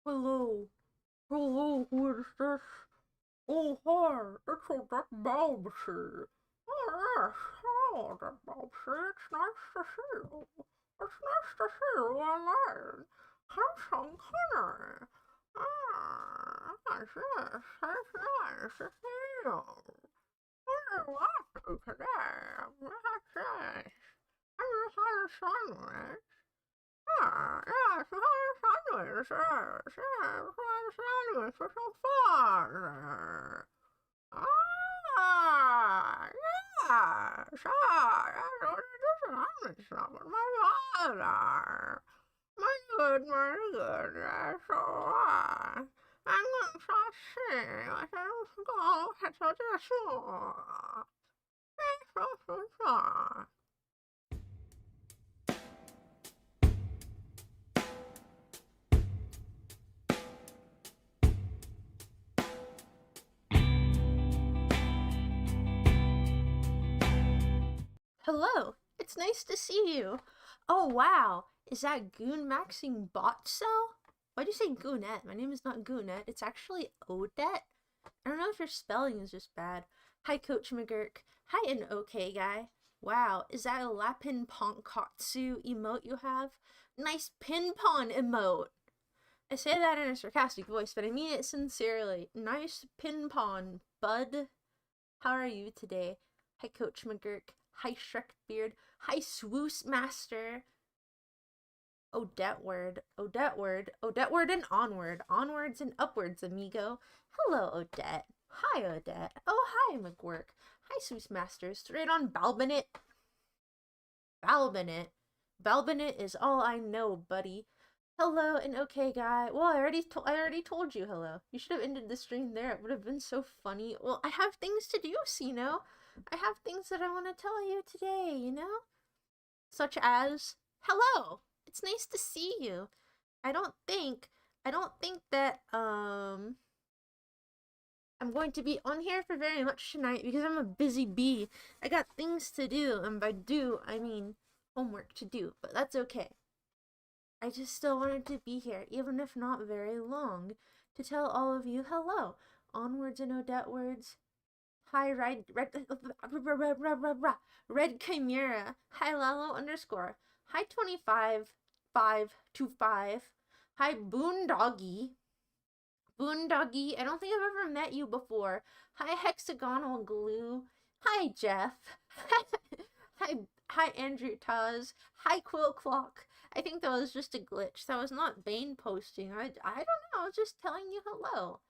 Hello. Hello, who is this? Oh, hi, it's that Bobsy. Oh, yes, hello, that Bobsy. It's nice to see you. It's nice to see you online. Have some dinner. Yes, yes, it's nice to see you. What are you up to today? What's this? I just had a sandwich. Yeah, yes, I had a sandwich, yes, yes, I had a sandwich for some fun. Yes, yes, what is this sandwich stuff with my father? Very good, yes, so, I'm going to see, I said, go, catch up to the shore. Yes, so. Hello, it's nice to see you. Oh wow, is that Goon Maxing Bot Cell? Why'd you say Goonette? My name is not Goonette, it's actually Odette. I don't know if your spelling is just bad. Hi Coach McGurk. Hi an okay guy. Wow, is that a Lapin Ponkatsu emote you have? Nice pin pon emote. I say that in a sarcastic voice, but I mean it sincerely. Nice pin pon, bud. How are you today? Hi Coach McGurk. Hi Shrekbeard. Hi Swoos Master. Odette word and onward. Onwards and upwards, amigo. Hello, Odette. Hi, Odette. Oh, hi, McGurk. Hi, Swoos Master. Straight on Balbinit. Balbinit is all I know, buddy. Hello, an okay guy. Well, I already told you hello. You should have ended the stream there. It would have been so funny. Well, I have things to do, Sino. I have things that I want to tell you today, you know? Such as, hello! It's nice to see you. I don't think that, I'm going to be on here for very much tonight because I'm a busy bee. I got things to do, and by do, I mean homework to do, but that's okay. I just still wanted to be here, even if not very long, to tell all of you hello. Onwards and Odette words. Hi, Red Chimera. Hi, Lalo _ Hi, 25,525. Hi, Boondoggy. Boondoggy, I don't think I've ever met you before. Hi, Hexagonal Glue. Hi, Jeff. Hi, Andrew Taz. Hi, Quill Clock. I think that was just a glitch. That was not Bane posting. I don't know. I was just telling you hello.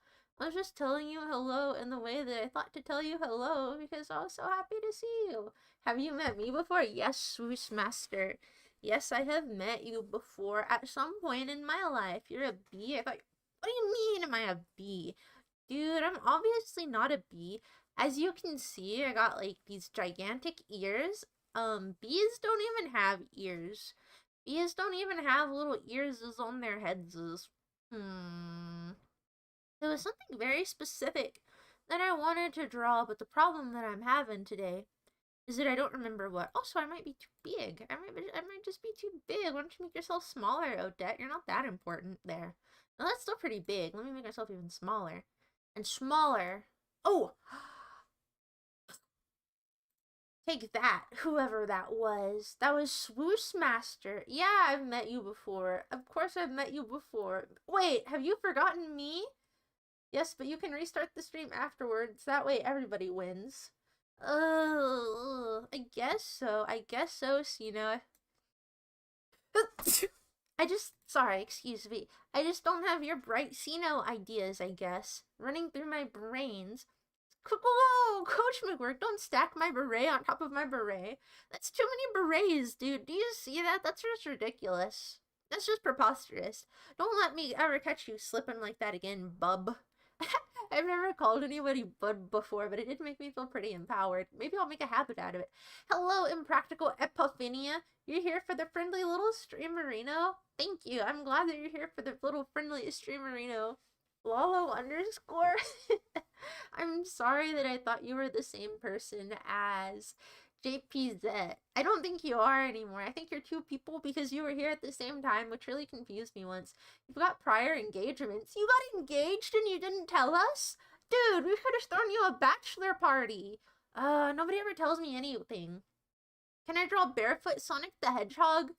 I was just telling you hello in the way that I thought to tell you hello because I was so happy to see you. Have you met me before? Yes, Swoosh Master. Yes, I have met you before at some point in my life. You're a bee? I thought, what do you mean am I a bee? Dude, I'm obviously not a bee. As you can see, I got like these gigantic ears. Bees don't even have ears. Bees don't even have little ears on their heads. was something very specific that I wanted to draw, but the problem that I'm having today is that I don't remember what. Also, I might be too big. I might just be too big. Why don't you make yourself smaller, Odette? You're not that important there. Well, that's still pretty big. Let me make myself even smaller. And smaller. Oh! Take that, whoever that was. That was Swoosh Master. Yeah, I've met you before. Of course I've met you before. Wait, have you forgotten me? Yes, but you can restart the stream afterwards. That way everybody wins. I guess so. I guess so, Cena. Sorry, excuse me. I just don't have your bright Cena ideas, I guess. Running through my brains. Whoa, Coach McWork, don't stack my beret on top of my beret. That's too many berets, dude. Do you see that? That's just ridiculous. That's just preposterous. Don't let me ever catch you slipping like that again, bub. I've never called anybody bud before, but it did make me feel pretty empowered. Maybe I'll make a habit out of it. Hello, Impractical Epiphinia. You're here for the friendly little streamerino? Thank you. I'm glad that you're here for the little friendly streamerino. Lolo underscore? I'm sorry that I thought you were the same person as JPZ. I don't think you are anymore. I think you're two people because you were here at the same time, which really confused me once. You've got prior engagements. You got engaged and you didn't tell us? Dude, we could have thrown you a bachelor party. Nobody ever tells me anything. Can I draw Barefoot Sonic the Hedgehog?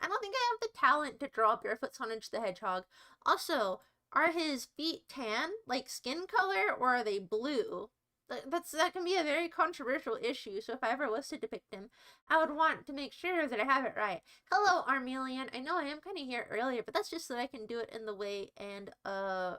I don't think I have the talent to draw Barefoot Sonic the Hedgehog. Also, are his feet tan, like skin color, or are they blue? That can be a very controversial issue, so if I ever was to depict him, I would want to make sure that I have it right. Hello, Armelian. I know I am kind of here earlier, but that's just so that I can do it in the way and, so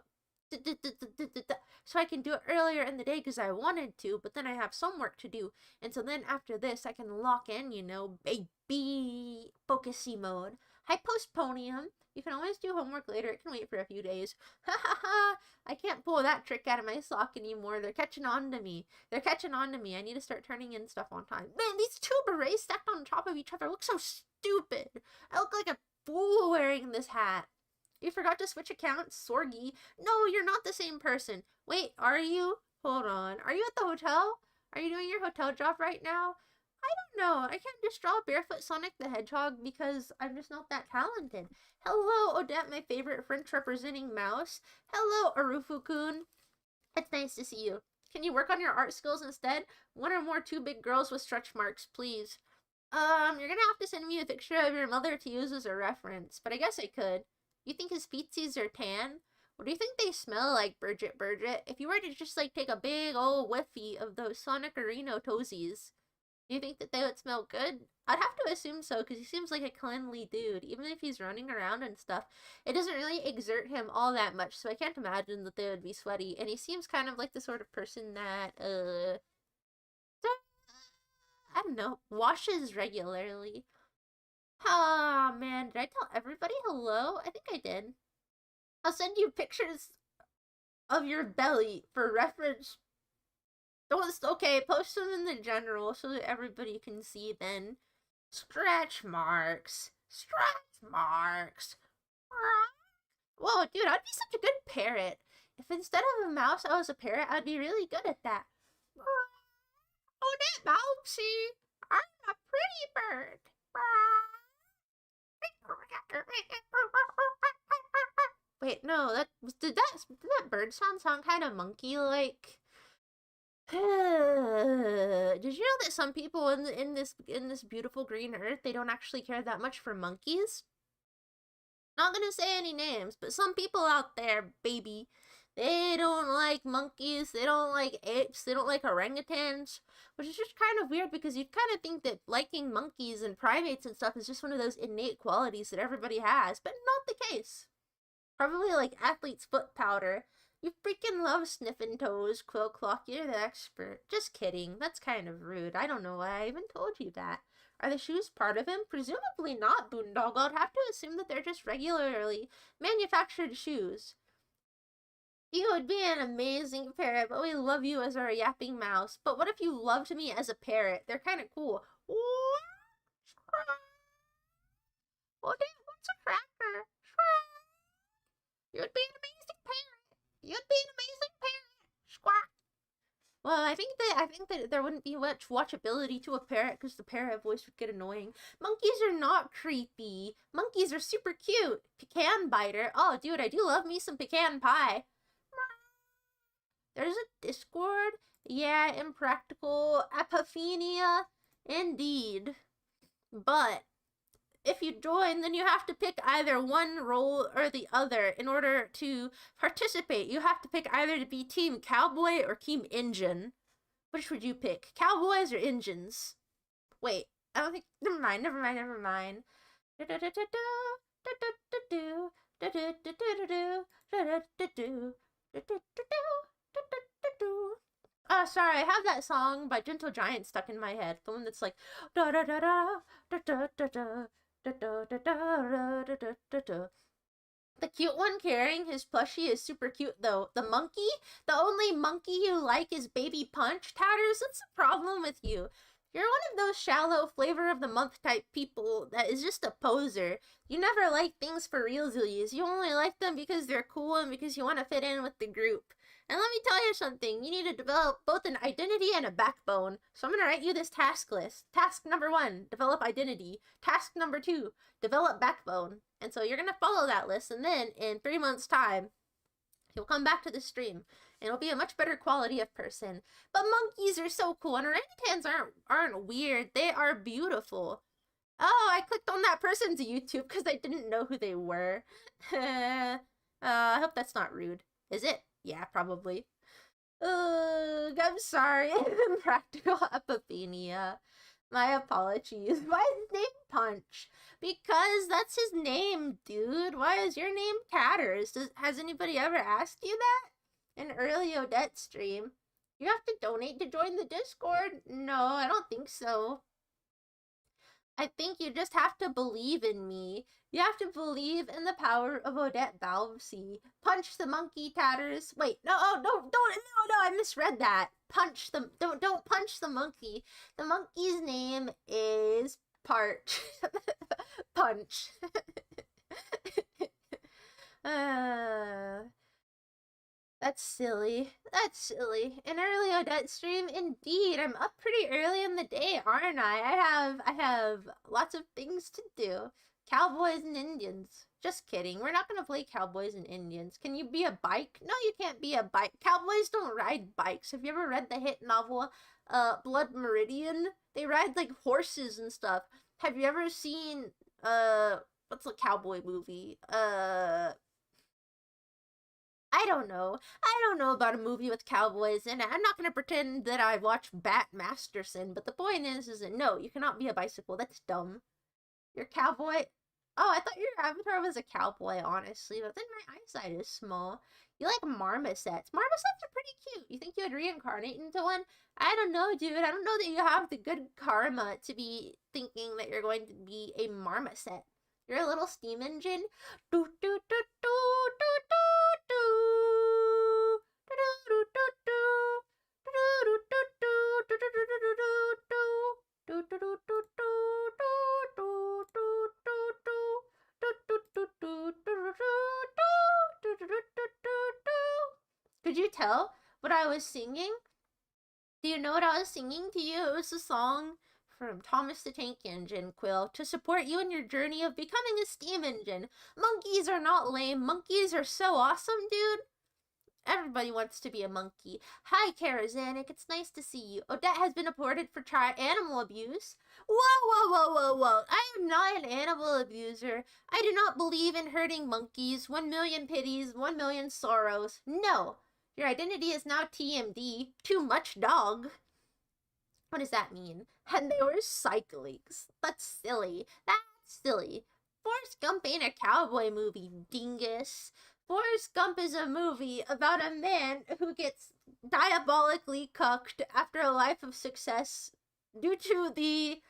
I can do it earlier in the day because I wanted to, but then I have some work to do, and so then after this, I can lock in, you know, baby focusy mode. Hi, Postponium. You can always do homework later. It can wait for a few days. Ha ha ha! I can't pull that trick out of my sock anymore. They're catching on to me. They're catching on to me. I need to start turning in stuff on time. Man, these two berets stacked on top of each other look so stupid. I look like a fool wearing this hat. You forgot to switch accounts, Sorgi. No, you're not the same person. Wait, are you? Hold on. Are you at the hotel? Are you doing your hotel job right now? I don't know. I can't just draw Barefoot Sonic the Hedgehog because I'm just not that talented. Hello, Odette, my favorite French representing mouse. Hello, Arufu-kun. It's nice to see you. Can you work on your art skills instead? One or more two big girls with stretch marks, please. You're gonna have to send me a picture of your mother to use as a reference, but I guess I could. You think his feetsies are tan? What do you think they smell like, Bridget? If you were to just, like, take a big old whiffy of those Sonic Areno toesies, do you think that they would smell good? I'd have to assume so, because he seems like a cleanly dude. Even if he's running around and stuff, it doesn't really exert him all that much, so I can't imagine that they would be sweaty. And he seems kind of like the sort of person that, I don't know, washes regularly. Ah, man, did I tell everybody hello? I think I did. I'll send you pictures of your belly for reference. Okay, post them in the general so that everybody can see then. Stretch marks. Stretch marks. Whoa, dude, I'd be such a good parrot. If instead of a mouse I was a parrot, I'd be really good at that. Oh, that mousey. I'm a pretty bird. Wait, no, did that bird sound kind of monkey-like? Did you know that some people in this beautiful green earth, they don't actually care that much for monkeys? Not gonna say any names, but some people out there, baby, they don't like monkeys, they don't like apes, they don't like orangutans, which is just kind of weird because you'd kind of think that liking monkeys and primates and stuff is just one of those innate qualities that everybody has, but not the case. Probably like athlete's foot powder. You freaking love sniffing toes, Quillclock. You're the expert. Just kidding. That's kind of rude. I don't know why I even told you that. Are the shoes part of him? Presumably not, Boondoggle. I'd have to assume that they're just regularly manufactured shoes. You would be an amazing parrot, but we love you as our yapping mouse. But what if you loved me as a parrot? They're kind of cool. Oh, damn, what's a cracker? You'd be an amazing parrot. You'd be an I think that there wouldn't be much watchability to a parrot because the parrot voice would get annoying. Monkeys are not creepy. Monkeys are super cute. Pecan biter. Oh, dude, I do love me some pecan pie. There's a Discord. Yeah, impractical. Apophenia. Indeed. But if you join, then you have to pick either one role or the other in order to participate. You have to pick either to be Team Cowboy or Team Engine. Which would you pick? Cowboys or engines? Wait, I don't think. Never mind. Oh, sorry, I have that song by Gentle Giant stuck in my head. The one that's like da da da da da da da da da da da da da da. The cute one carrying his plushie is super cute, though. The monkey? The only monkey you like is Baby Punch? Tatters, what's the problem with you? You're one of those shallow flavor of the month type people that is just a poser. You never like things for realsies. You only like them because they're cool and because you want to fit in with the group. And let me tell you something, you need to develop both an identity and a backbone. So I'm going to write you this task list. Task number 1, develop identity. Task number 2, develop backbone. And so you're going to follow that list, and then in 3 months' time, you'll come back to the stream, and it'll be a much better quality of person. But monkeys are so cool, and orangutans aren't weird. They are beautiful. Oh, I clicked on that person's YouTube because I didn't know who they were. I hope that's not rude. Is it? Yeah, probably. Ugh, I'm sorry. Practical apophenia. My apologies. Why is his name Punch? Because that's his name, dude. Why is your name Tatters? Has anybody ever asked you that? An early Odette stream. You have to donate to join the Discord? No, I don't think so. I think you just have to believe in me. You have to believe in the power of Odette Valvesy. Punch the monkey, Tatters. Wait, no, I misread that. Punch the, don't punch the monkey. The monkey's name is Punch. That's silly. That's silly. An early Odette stream? Indeed. I'm up pretty early in the day, aren't I? I have lots of things to do. Cowboys and Indians. Just kidding. We're not going to play Cowboys and Indians. Can you be a bike? No, you can't be a bike. Cowboys don't ride bikes. Have you ever read the hit novel, Blood Meridian? They ride, like, horses and stuff. Have you ever seen, what's a cowboy movie? I don't know. I don't know about a movie with cowboys in it. I'm not going to pretend that I watched Bat Masterson, but the point is that no, you cannot be a bicycle. That's dumb. You're cowboy. Oh, I thought your avatar was a cowboy, honestly, but then my eyesight is small. You like marmosets. Marmosets are pretty cute. You think you would reincarnate into one? I don't know, dude. I don't know that you have the good karma to be thinking that you're going to be a marmoset. You're a little steam engine. Do do do do do do do. Do do do do. Do do do do. Do do do do do. Do do do do do. Could you tell what I was singing? Do you know what I was singing to you? It was a song from Thomas the Tank Engine, Quill, to support you in your journey of becoming a steam engine. Monkeys are not lame. Monkeys are so awesome, dude. Everybody wants to be a monkey. Hi, Karazanik. It's nice to see you. Odette has been reported for animal abuse. Whoa. I am not an animal abuser. I do not believe in hurting monkeys. 1 million pities, 1 million sorrows. No. Your identity is now TMD. Too much dog. What does that mean? And they were cyclings. That's silly. That's silly. Forrest Gump ain't a cowboy movie, dingus. Forrest Gump is a movie about a man who gets diabolically cucked after a life of success due to the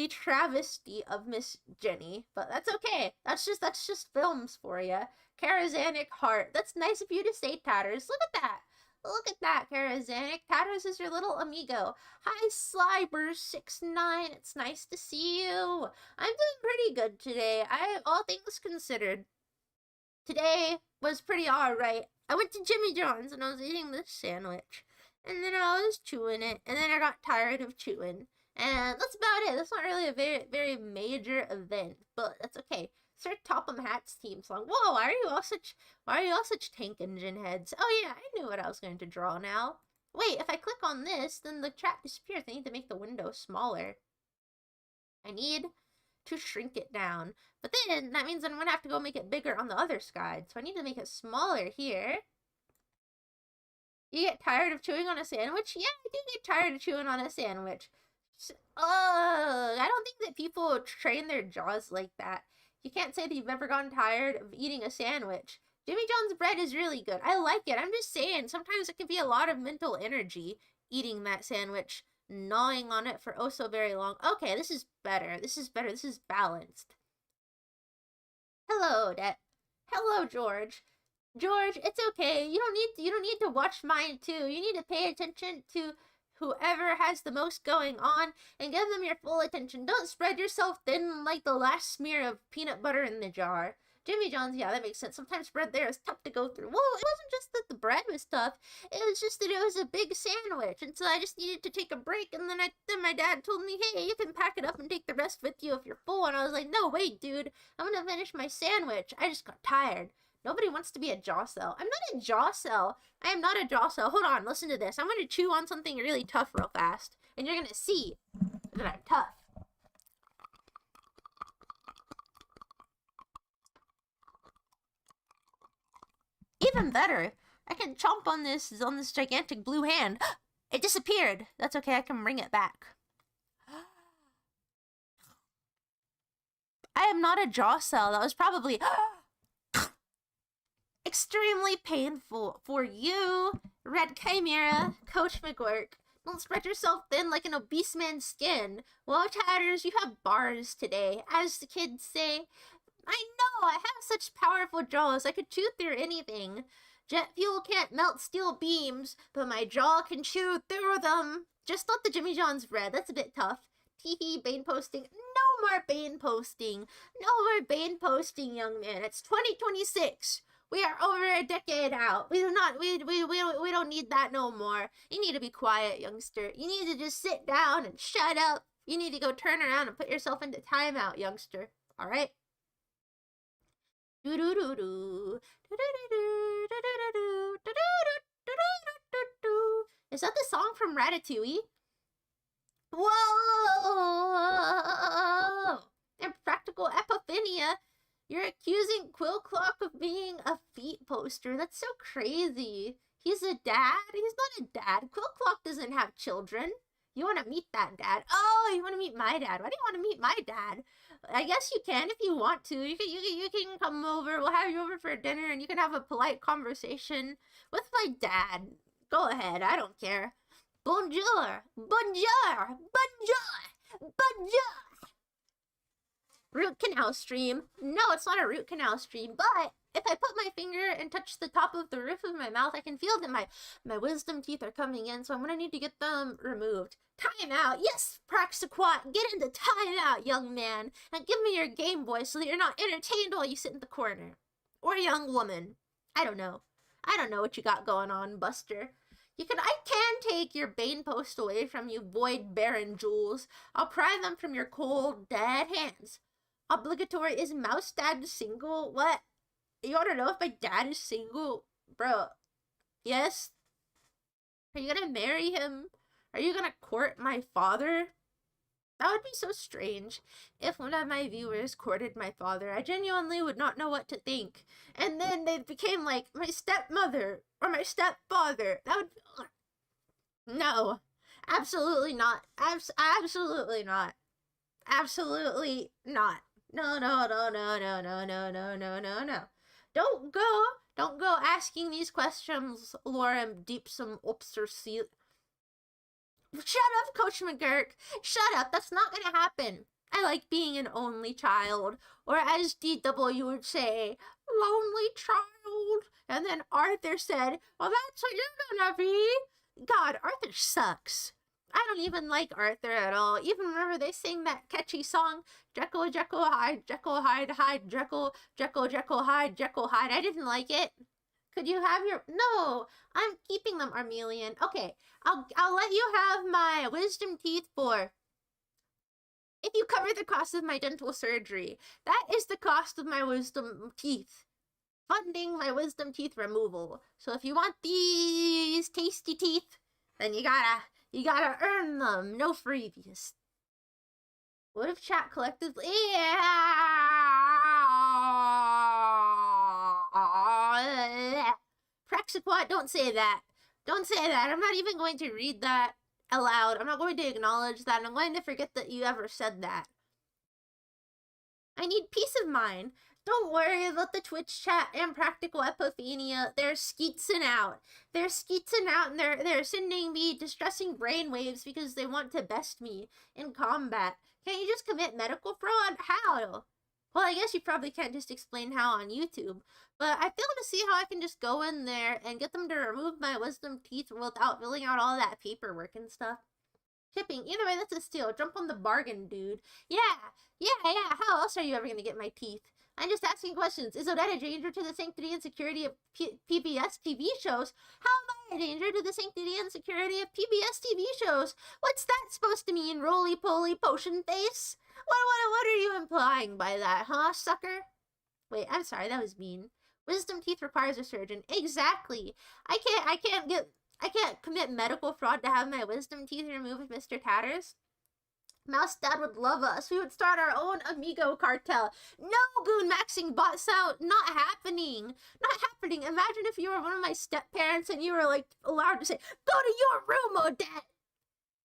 travesty of Miss Jenny. But that's okay. That's just films for you. Karazanik heart. That's nice of you to say, Tatters. Look at that. Look at that, Karazanik. Tatters is your little amigo. Hi, Sliber69. It's nice to see you. I'm doing pretty good today. All things considered. Today was pretty alright. I went to Jimmy John's and I was eating this sandwich. and then I was chewing it, and then I got tired of chewing. And that's about it. That's not really a very major event, but that's okay. Sir Topham Hatt's theme song. Whoa, why are you all such tank engine heads? Oh yeah, I knew what I was going to draw now. Wait, if I click on this, then the trap disappears. I need to make the window smaller. I need to shrink it down. But then that means I'm gonna have to go make it bigger on the other side. So I need to make it smaller here. You get tired of chewing on a sandwich? Yeah, I do get tired of chewing on a sandwich. I don't think that people train their jaws like that. You can't say that you've ever gotten tired of eating a sandwich. Jimmy John's bread is really good. I like it. I'm just saying, sometimes it can be a lot of mental energy eating that sandwich, gnawing on it for oh so very long. Okay, this is better. This is better. This is balanced. Hello, Odette. Hello, George. George, it's okay. You don't need to watch mine too. You need to pay attention to whoever has the most going on and give them your full attention. Don't spread yourself thin like the last smear of peanut butter in the jar. Jimmy John's, yeah, that makes sense. Sometimes bread there is tough to go through. Well, it wasn't just that the bread was tough. It was just that it was a big sandwich. And so I just needed to take a break. And then my dad told me, hey, you can pack it up and take the rest with you if you're full. And I was like, no, wait, dude. I'm going to finish my sandwich. I just got tired. Nobody wants to be a jaw cell. I'm not a jaw cell. I am not a jaw cell. Hold on, listen to this. I'm going to chew on something really tough real fast. And you're going to see that I'm tough. Even better, I can chomp on this gigantic blue hand. It disappeared. That's okay, I can bring it back. I am not a jaw cell. That was probably extremely painful for you, Red Chimera, Coach McGurk. Don't spread yourself thin like an obese man's skin. Well, Tatters, you have bars today, as the kids say. I know, I have such powerful jaws, I could chew through anything. Jet fuel can't melt steel beams, but my jaw can chew through them. Just not the Jimmy John's bread, that's a bit tough. Teehee, Bane posting. No more Bane posting. No more Bane posting, young man. It's 2026. We are over a decade out. We don't need that no more. You need to be quiet, youngster. You need to just sit down and shut up. You need to go turn around and put yourself into timeout, youngster. Alright? Is that the song from Ratatouille? Whoa! Impractical epiphania. You're accusing Quill Clock of being a feet poster. That's so crazy. He's a dad? He's not a dad. Quill Clock doesn't have children. You want to meet that dad? Oh, you want to meet my dad? Why do you want to meet my dad? I guess you can if you want to. You can come over. We'll have you over for dinner and you can have a polite conversation with my dad. Go ahead. I don't care. Bonjour. Bonjour. Bonjour. Bonjour. Root canal stream. No, it's not a root canal stream, but if I put my finger and touch the top of the roof of my mouth, I can feel that my wisdom teeth are coming in, so I'm gonna need to get them removed. Time out. Yes, Praxaquat, get into time out, young man, and give me your Game Boy so that you're not entertained while you sit in the corner. Or young woman. I don't know. I don't know what you got going on, Buster. I can take your Bane post away from you, void barren jewels. I'll pry them from your cold, dead hands. Obligatory. Is Mouse Dad single? What? You want to know if my dad is single? Bro, yes? Are you gonna marry him? Are you gonna court my father? That would be so strange. If one of my viewers courted my father, I genuinely would not know what to think. And then they became like my stepmother or my stepfather. That would... No. Absolutely not. Absolutely not. Absolutely not. No. Don't go asking these questions, Lorem Deepsum Obsersi. Shut up, Coach McGurk. Shut up. That's not gonna happen. I like being an only child. Or as DW would say, lonely child. And then Arthur said, well, that's what you're gonna be. God, Arthur sucks. I don't even like Arthur at all. Even remember they sing that catchy song, Jekyll, Jekyll, hide, Jekyll, hide, hide, Jekyll, Jekyll, Jekyll, hide, Jekyll, hide. I didn't like it. Could you have your... No, I'm keeping them, Armelian. Okay, I'll let you have my wisdom teeth for... If you cover the cost of my dental surgery, that is the cost of my wisdom teeth. Funding my wisdom teeth removal. So if you want these tasty teeth, then you gotta earn them. No freebies. What if chat collectively... Praxiquat, don't say that. Don't say that. I'm not even going to read that aloud. I'm not going to acknowledge that. I'm going to forget that you ever said that. I need peace of mind. Don't worry about the Twitch chat and Practical Epiphania. They're skeetzing out. They're skeetzing out and they're sending me distressing brainwaves because they want to best me in combat. Can't you just commit medical fraud? How? Well, I guess you probably can't just explain how on YouTube. But I fail to see how I can just go in there and get them to remove my wisdom teeth without filling out all that paperwork and stuff. Shipping. Either way, that's a steal. Jump on the bargain, dude. Yeah. How else are you ever going to get my teeth? I'm just asking questions. Is Odette a danger to the sanctity and security of PBS TV shows? How am I a danger to the sanctity and security of PBS TV shows? What's that supposed to mean, roly-poly potion face? What are you implying by that, huh, sucker? Wait, I'm sorry, that was mean. Wisdom teeth requires a surgeon. Exactly. I can't commit medical fraud to have my wisdom teeth removed, Mr. Tatters. Mouse Dad would love us. We would start our own Amigo cartel. No, goon maxing bots out. Not happening. Not happening. Imagine if you were one of my step-parents and you were, like, allowed to say, go to your room, Odette.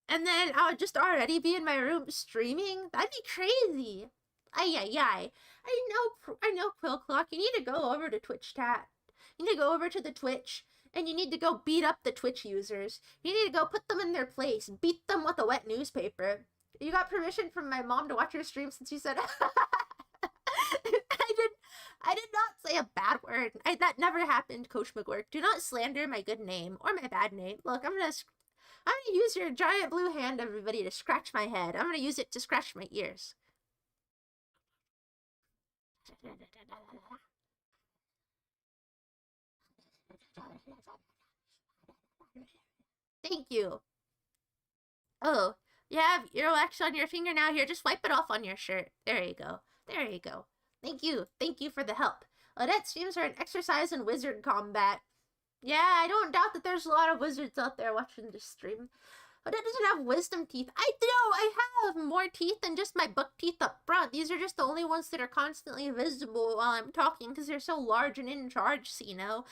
And then I would just already be in my room streaming. That'd be crazy. Ay. I know, Quill Clock. You need to go over to Twitch chat. You need to go over to the Twitch. And you need to go beat up the Twitch users. You need to go put them in their place. Beat them with a wet newspaper. You got permission from my mom to watch your stream since you said I did not say a bad word. That never happened, Coach McGurk. Do not slander my good name or my bad name. Look, I'm gonna use your giant blue hand, everybody, to scratch my head. I'm gonna use it to scratch my ears. Thank you. Oh, you have earwax on your finger now. Here, just wipe it off on your shirt. There you go. There you go. Thank you. Thank you for the help. Odette streams are an exercise in wizard combat. Yeah, I don't doubt that there's a lot of wizards out there watching this stream. Odette doesn't have wisdom teeth. I do! I have more teeth than just my buck teeth up front. These are just the only ones that are constantly visible while I'm talking because they're so large and in charge, you know.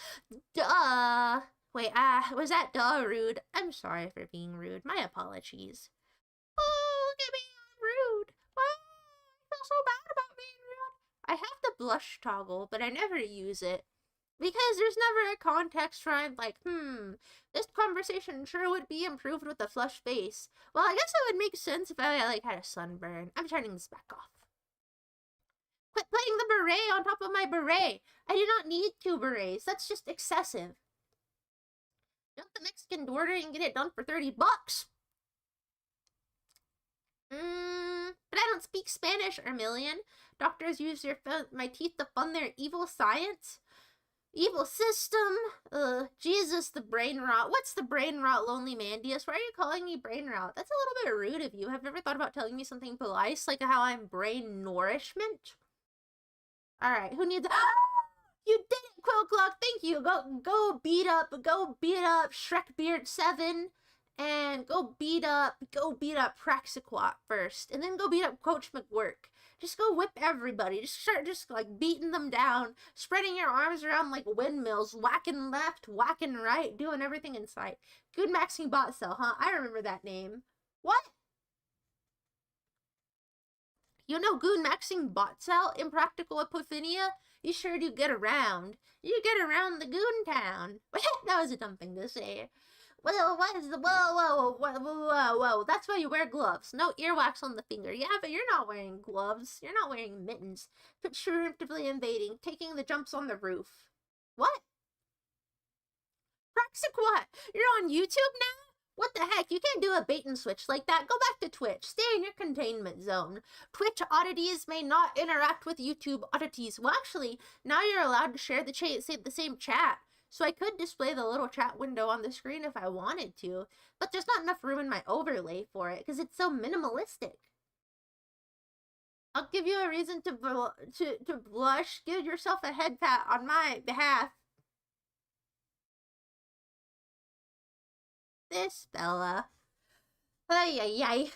Duh! Wait, was that duh rude? I'm sorry for being rude. My apologies. Oh, look at me, I'm rude. Oh, I feel so bad about being rude. I have the blush toggle, but I never use it. Because there's never a context where I'm like, this conversation sure would be improved with a flushed face. Well, I guess it would make sense if I, like, had a sunburn. I'm turning this back off. Quit putting the beret on top of my beret. I do not need 2 berets. That's just excessive. Jump the Mexican border and get it done for $30. But I don't speak Spanish, Ermilion. Doctors use my teeth to fund their evil science. Evil system. Jesus, the brain rot. What's the brain rot, Lonely Mandius? Why are you calling me brain rot? That's a little bit rude of you. Have you ever thought about telling me something polite, like how I'm brain nourishment? Alright, who needs... You did it, Quill Clock! Thank you! Go beat up Shrekbeard 7, and go beat up Praxiquat first, and then go beat up Coach McWork. Just go whip everybody. Just start like beating them down, spreading your arms around like windmills, whacking left, whacking right, doing everything in sight. Good maxing bot cell, huh? I remember that name. What? You know Goon Maxing Bot Cell, Impractical Epiphania? You sure do get around. You get around the Goon Town. That was a dumb thing to say. Well, what is the... Whoa. That's why you wear gloves. No earwax on the finger. Yeah, but you're not wearing gloves. You're not wearing mittens. Preemptively invading. Taking the jumps on the roof. What? Praxiquat, you're on YouTube now? What the heck? You can't do a bait and switch like that. Go back to Twitch. Stay in your containment zone. Twitch oddities may not interact with YouTube oddities. Well, actually, now you're allowed to share the same chat. So I could display the little chat window on the screen if I wanted to, but there's not enough room in my overlay for it because it's so minimalistic. I'll give you a reason to blush. Give yourself a head pat on my behalf. This Bella. Ay, ay, ay.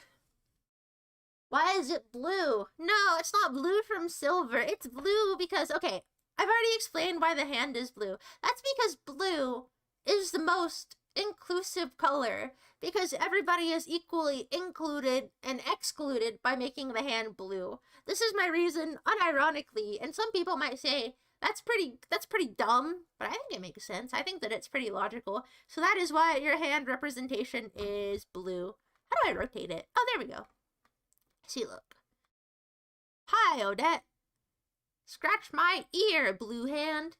Why is it blue? No, it's not blue from silver. It's blue because, okay, I've already explained why the hand is blue. That's because blue is the most inclusive color because everybody is equally included and excluded by making the hand blue. This is my reason, unironically, and some people might say, that's pretty dumb, but I think it makes sense. I think that it's pretty logical. So that is why your hand representation is blue. How do I rotate it? Oh, there we go. See, look. Hi, Odette. Scratch my ear, Blue Hand.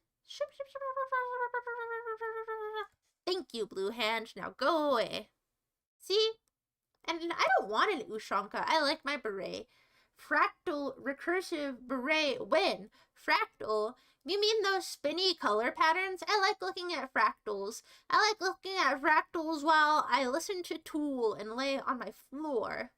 Thank you, Blue Hand. Now go away. See? And I don't want an Ushanka. I like my beret. Fractal recursive beret win. Fractal. You mean those spinny color patterns? I like looking at fractals. I like looking at fractals while I listen to Tool and lay on my floor.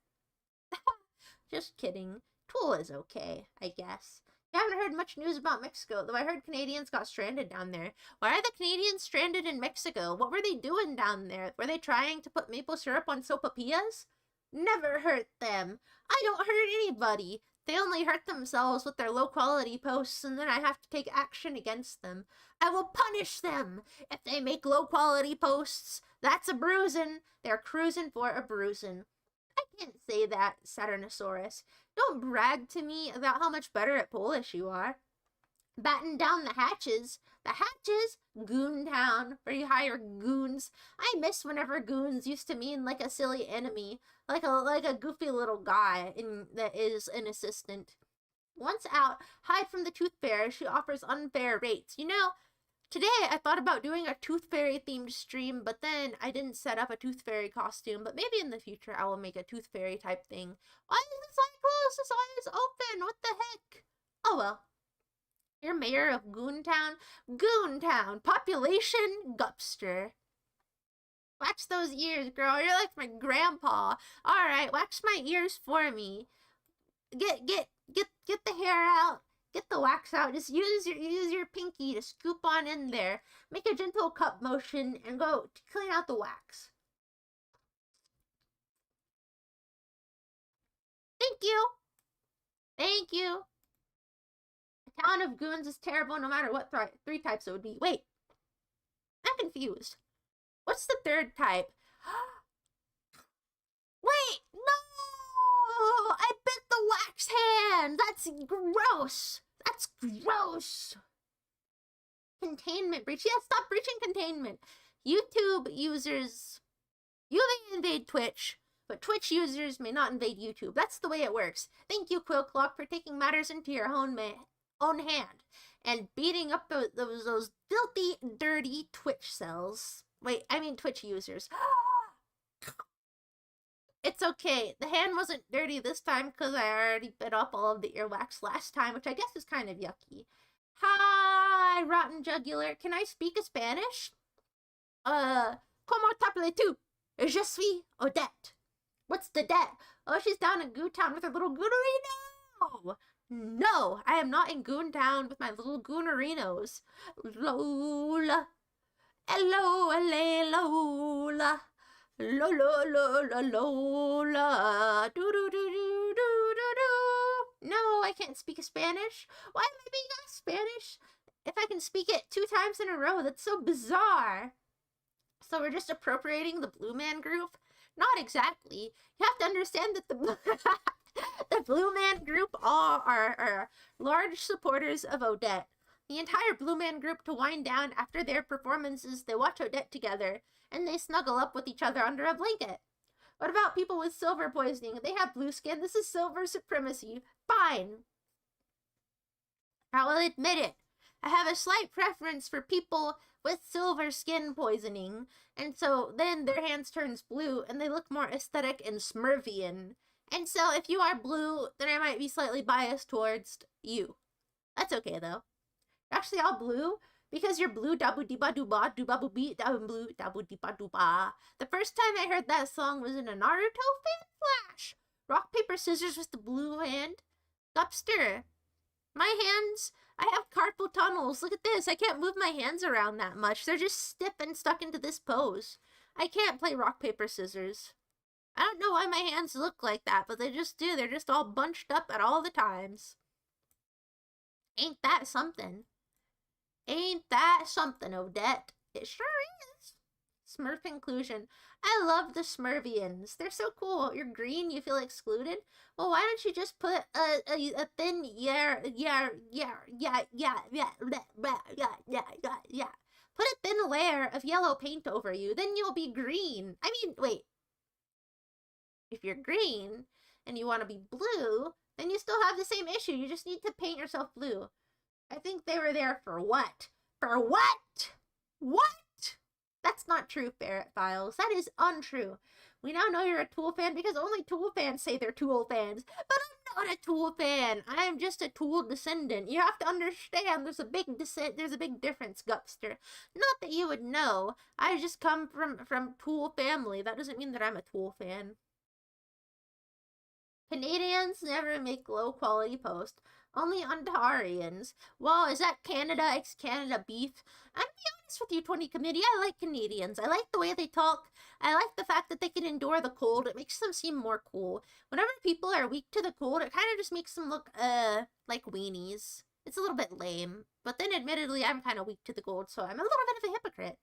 Just kidding. Tool is okay, I guess. I haven't heard much news about Mexico, though I heard Canadians got stranded down there. Why are the Canadians stranded in Mexico? What were they doing down there? Were they trying to put maple syrup on sopapillas? Never hurt them. I don't hurt anybody. They only hurt themselves with their low-quality posts, and then I have to take action against them. I will punish them. If they make low-quality posts, that's a bruising. They're cruising for a bruising. I can't say that, Saturnosaurus. Don't brag to me about how much better at Polish you are. Batten down the hatches. The hatches? Goontown, where you hire goons. I miss whenever goons used to mean like a silly enemy. Like a goofy little guy that is an assistant. Once out, hide from the Tooth Fairy. She offers unfair rates. You know, today I thought about doing a Tooth Fairy themed stream, but then I didn't set up a Tooth Fairy costume. But maybe in the future I will make a Tooth Fairy type thing. Why is this eye closed? This eye is open. What the heck? Oh well. You're mayor of Goontown? Goontown. Population? Gupster. Wax those ears, girl. You're like my grandpa. Alright, wax my ears for me. Get the hair out. Get the wax out. Just use your pinky to scoop on in there. Make a gentle cup motion and go to clean out the wax. Thank you. Thank you. A town of goons is terrible no matter what three types it would be. Wait. I'm confused. What's the third type? Wait, no! I bit the wax hand! That's gross! That's gross! Containment breach. Yeah, stop breaching containment. YouTube users, you may invade Twitch, but Twitch users may not invade YouTube. That's the way it works. Thank you, Quillclock, for taking matters into your own hand and beating up those filthy, dirty Twitch cells. Wait, I mean Twitch users. It's okay. The hand wasn't dirty this time because I already bit up all of the earwax last time, which I guess is kind of yucky. Hi, Rotten Jugular. Can I speak a Spanish? Como t'appelles tu? Je suis Odette. What's the debt? Oh, she's down in Goontown with her little Goonarino. No, I am not in Goontown with my little Goonarinos. Lola. Hello, Lola. Lola, Lola. Do do do do do do do. No, I can't speak Spanish. Why am I being asked Spanish? If I can speak it 2 times in a row, that's so bizarre. So we're just appropriating the Blue Man Group? Not exactly. You have to understand that the Blue Man Group are large supporters of Odette. The entire Blue Man Group, to wind down after their performances, they watch Odette together, and they snuggle up with each other under a blanket. What about people with silver poisoning? They have blue skin. This is silver supremacy. Fine. I will admit it. I have a slight preference for people with silver skin poisoning, and so then their hands turns blue, and they look more aesthetic and Smurvian. And so if you are blue, then I might be slightly biased towards you. That's okay, though. You're actually all blue? Because you're blue, dabu diba duba, duba boo dabu blue, dabu diba duba. The first time I heard that song was in a Naruto fan flash. Rock, paper, scissors with the blue hand. Gupster. My hands, I have carpal tunnels. Look at this. I can't move my hands around that much. They're just stiff and stuck into this pose. I can't play rock, paper, scissors. I don't know why my hands look like that, but they just do. They're just all bunched up at all the times. Ain't that something? Ain't that something, Odette? It sure is. Smurf inclusion. I love the Smurvians. They're so cool. You're green, you feel excluded? Well, why don't you just put a thin Put a thin layer of yellow paint over you, then you'll be green. I mean, wait. If you're green and you want to be blue, then you still have the same issue. You just need to paint yourself blue. I think they were there for what? For what? What? That's not true, Ferret Files. That is untrue. We now know you're a Tool fan because only Tool fans say they're Tool fans. But I'm not a Tool fan. I'm just a Tool descendant. You have to understand there's a big difference, Gupster. Not that you would know. I just come from Tool family. That doesn't mean that I'm a Tool fan. Canadians never make low-quality posts. Only Ontarians. Well, is that Canada ex-Canada beef? I'm gonna be honest with you, 20 Committee. I like Canadians. I like the way they talk. I like the fact that they can endure the cold. It makes them seem more cool. Whenever people are weak to the cold, it kind of just makes them look, like weenies. It's a little bit lame. But then, admittedly, I'm kind of weak to the cold, so I'm a little bit of a hypocrite.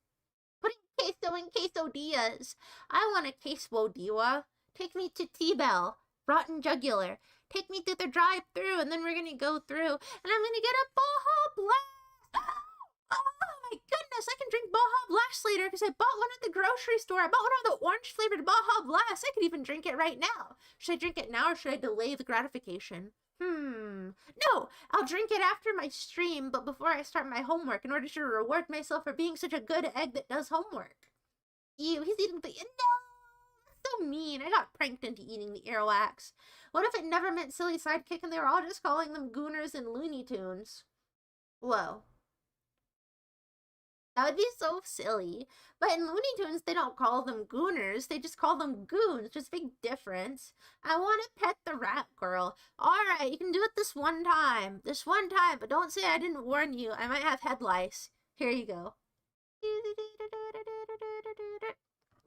Putting queso in quesadillas. I want a quesadilla. Take me to T-Bell. Rotten Jugular. Take me to the drive-thru, and then we're gonna go through, and I'm gonna get a Baja Blast! Oh my goodness, I can drink Baja Blast later because I bought one at the grocery store. I bought one of the orange-flavored Baja Blast. I could even drink it right now. Should I drink it now, or should I delay the gratification? No, I'll drink it after my stream, but before I start my homework in order to reward myself for being such a good egg that does homework. Ew, he's eating the... No! So mean. I got pranked into eating the earwax. What if it never meant silly sidekick and they were all just calling them Gooners and Looney Tunes? Whoa. That would be so silly. But in Looney Tunes, they don't call them Gooners. They just call them Goons. Just a big difference. I want to pet the rat girl. Alright, you can do it this one time. This one time. But don't say I didn't warn you. I might have head lice. Here you go.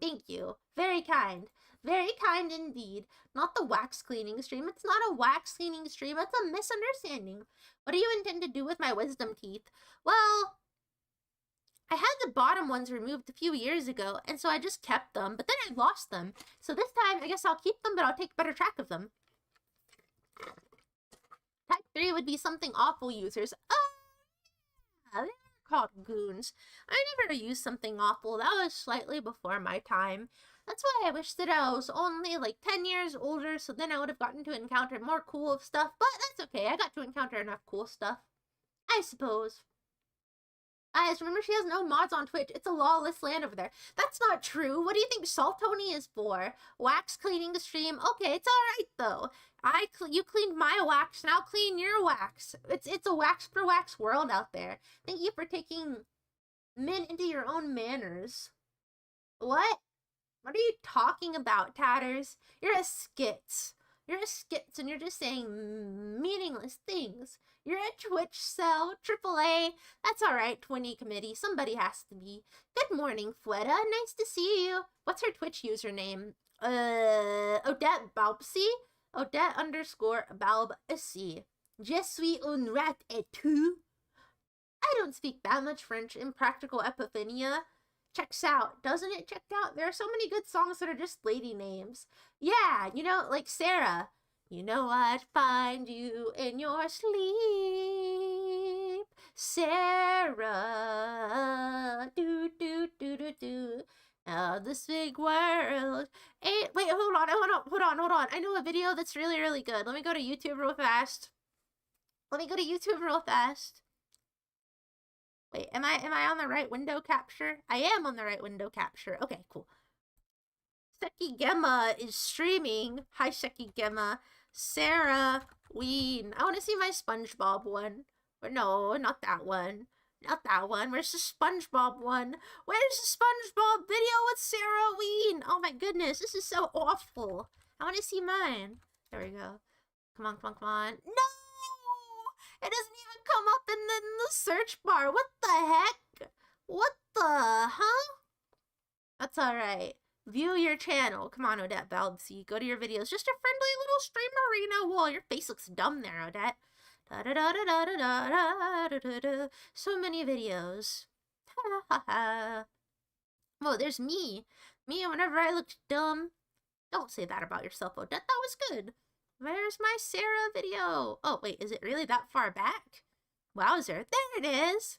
Thank you. Very kind. Very kind indeed. Not the wax cleaning stream. It's not a wax cleaning stream. It's a misunderstanding. What do you intend to do with my wisdom teeth? Well, I had the bottom ones removed a few years ago, and so I just kept them, but then I lost them. So this time, I guess I'll keep them, but I'll take better track of them. Type 3 would be something awful users. Oh, yeah, they're called goons. I never used something awful. That was slightly before my time. That's why I wish that I was only like 10 years older, so then I would have gotten to encounter more cool stuff, but that's okay. I got to encounter enough cool stuff, I suppose. Guys, remember she has no mods on Twitch. It's a lawless land over there. That's not true. What do you think Saltoni is for? Wax cleaning the stream? Okay, it's alright though. You cleaned my wax, and I'll clean your wax. It's a wax for wax world out there. Thank you for taking men into your own manners. What? What are you talking about, Tatters? You're a skits. You're a skits, and you're just saying meaningless things. You're a Twitch cell, AAA. That's alright, 20 Committee. Somebody has to be. Good morning, Fweta. Nice to see you. What's her Twitch username? Odette Balbsy? Odette _Balbsy. Je suis un rat et tu? I don't speak that much French. Impractical Epiphania. Checks out. Doesn't it check out? There are so many good songs that are just lady names. Yeah, you know, like Sarah. You know I'd find you in your sleep, Sarah. Do do do do do. This big world. Wait, hold on. Hold on. I know a video that's really, really good. Let me go to YouTube real fast. Wait, am I on the right window capture? I am on the right window capture. Okay, cool. Seki Gemma is streaming. Hi, Seki Gemma. Sarah Ween. I want to see my SpongeBob one. Or no, not that one. Not that one. Where's the SpongeBob one? Where's the SpongeBob video with Sarah Ween? Oh my goodness, this is so awful. I want to see mine. There we go. Come on, come on, come on. No! It doesn't even come up in the search bar. What the heck? What the, huh? That's alright. View your channel. Come on, Odette Balbsy. Go to your videos. Just a friendly little streamerino wall. Your face looks dumb there, Odette. Da da da da da da da da da da. So many videos. Ha ha ha. Oh, there's me. Me whenever I looked dumb. Don't say that about yourself, Odette. That was good. Where's my Sarah video? Oh, wait, is it really that far back? Wowzer. There it is.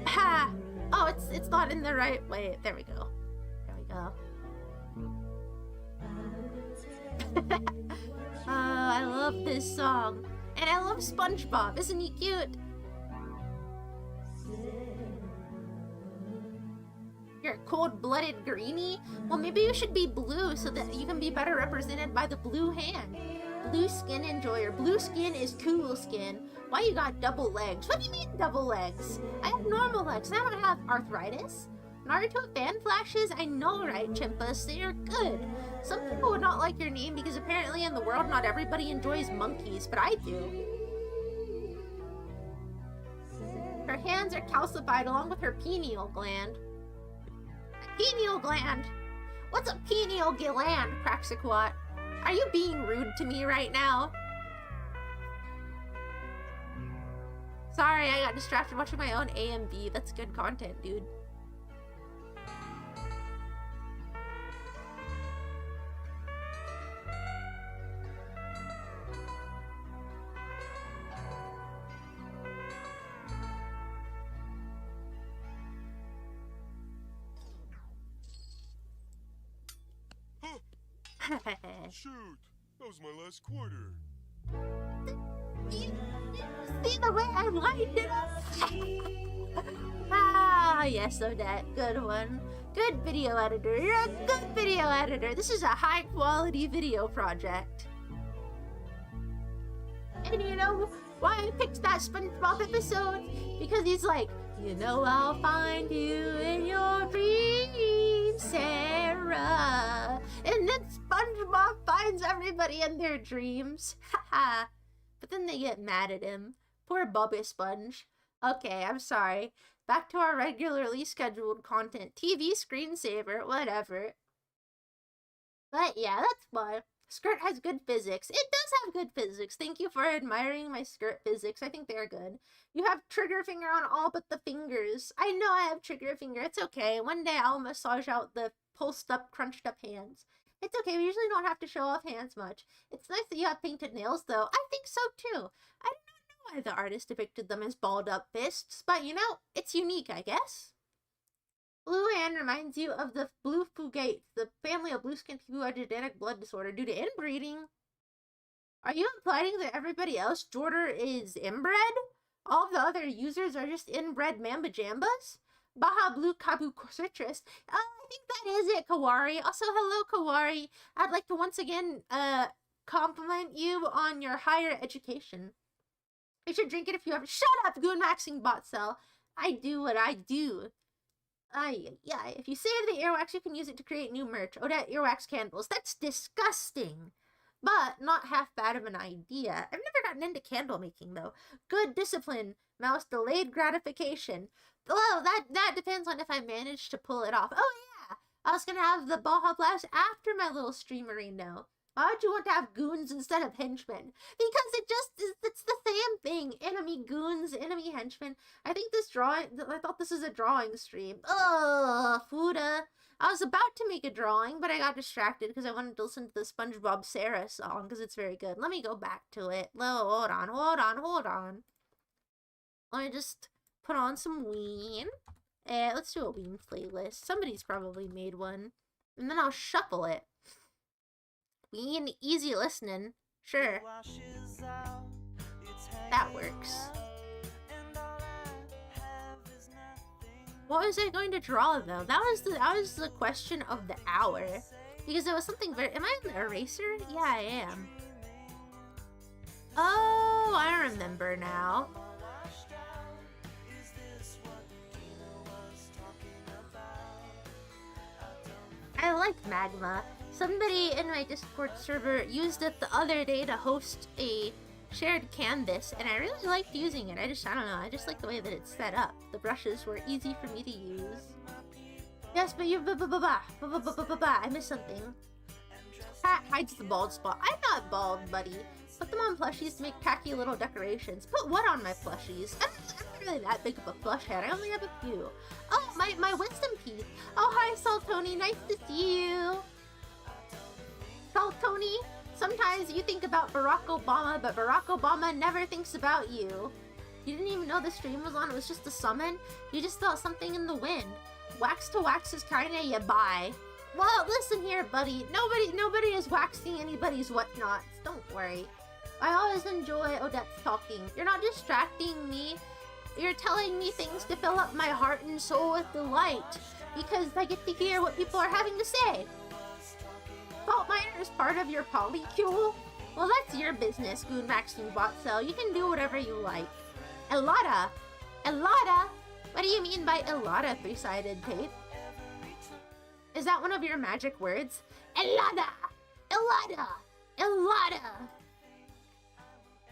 Ha! Oh, it's not in the right way. There we go. There we go. Oh, I love this song. And I love SpongeBob. Isn't he cute? You're a cold-blooded greenie? Well, maybe you should be blue so that you can be better represented by the blue hand. Blue skin enjoyer. Blue skin is cool skin. Why you got double legs? What do you mean double legs? I have normal legs. I don't have arthritis. Naruto fan flashes? I know, right, Chimpas? They are good. Some people would not like your name because apparently in the world not everybody enjoys monkeys, but I do. Her hands are calcified along with her pineal gland. Pineal gland? What's a pineal gland, Praxiquat? Are you being rude to me right now? Sorry, I got distracted watching my own AMV. That's good content, dude. Shoot! That was my last quarter. You see the way I lined it up? Ah, yes, Odette. Good one. Good video editor. You're a good video editor. This is a high-quality video project. And you know why I picked that SpongeBob episode? Because he's like, you know I'll find you in your dreams, Sarah. And then SpongeBob finds everybody in their dreams. Haha. But then they get mad at him. Poor Bubby Sponge. Okay, I'm sorry. Back to our regularly scheduled content. TV screensaver, whatever. But yeah, that's why. Skirt has good physics. It does have good physics. Thank you for admiring my skirt physics. I think they're good. You have trigger finger on all but the fingers. I know I have trigger finger. It's okay. One day I'll massage out the pulsed up, crunched up hands. It's okay. We usually don't have to show off hands much. It's nice that you have painted nails, though. I think so, too. I do not know why the artist depicted them as balled up fists, but, you know, it's unique, I guess. Blue hand reminds you of the blue fugates, the family of blue-skinned people who have genetic blood disorder due to inbreeding. Are you implying that everybody else, Jordan, is inbred? All of the other users are just inbred mamba jambas? Baja Blue Kabu Citrus. I think that is it, Kawari. Also, hello, Kawari. I'd like to once again compliment you on your higher education. You should drink it if you ever— Shut up, Goon Maxing Bot Cell. I do what I do. Yeah, if you save the earwax, you can use it to create new merch. Odette earwax candles. That's disgusting. But not half bad of an idea. I've never gotten into candle making, though. Good discipline. Mouse delayed gratification. Well, that depends on if I manage to pull it off. Oh, yeah. I was going to have the Baja Blast after my little streamerino. Why would you want to have goons instead of henchmen? Because it's the same thing. Enemy goons, enemy henchmen. I thought this is a drawing stream. Ugh, Fuda. I was about to make a drawing, but I got distracted because I wanted to listen to the SpongeBob Sarah song because it's very good. Let me go back to it. Hold on. Let me just put on some Ween. Let's do a Ween playlist. Somebody's probably made one. And then I'll shuffle it. Ween, easy listening. Sure. That works. What was I going to draw though? That was the question of the hour. Because it was something very... Am I an eraser? Yeah, I am. Oh, I remember now. I like Magma. Somebody in my Discord server used it the other day to host a shared canvas, and I really liked using it. I don't know, I just like the way that it's set up. The brushes were easy for me to use. Yes, but you I missed something. Cat hides the bald spot. I'm not bald, buddy. Put them on plushies to make tacky little decorations. Put what on my plushies? I'm not really that big of a plush head. I only have a few. Oh, my wisdom teeth. Oh, hi, Saltoni. Nice to see you. Saltoni, sometimes you think about Barack Obama, but Barack Obama never thinks about you. You didn't even know the stream was on. It was just a summon. You just felt something in the wind. Wax to wax is kinda ya bye. Well, listen here, buddy. Nobody is waxing anybody's whatnots. Don't worry. I always enjoy Odette's talking. You're not distracting me. You're telling me things to fill up my heart and soul with delight. Because I get to hear what people are having to say. Fault Miner is part of your polycule? Well, that's your business, Goon Maxing Bot Cell. You can do whatever you like. Elada? Elada? What do you mean by Elada, three-sided tape? Is that one of your magic words? Elada! Elada! Elada!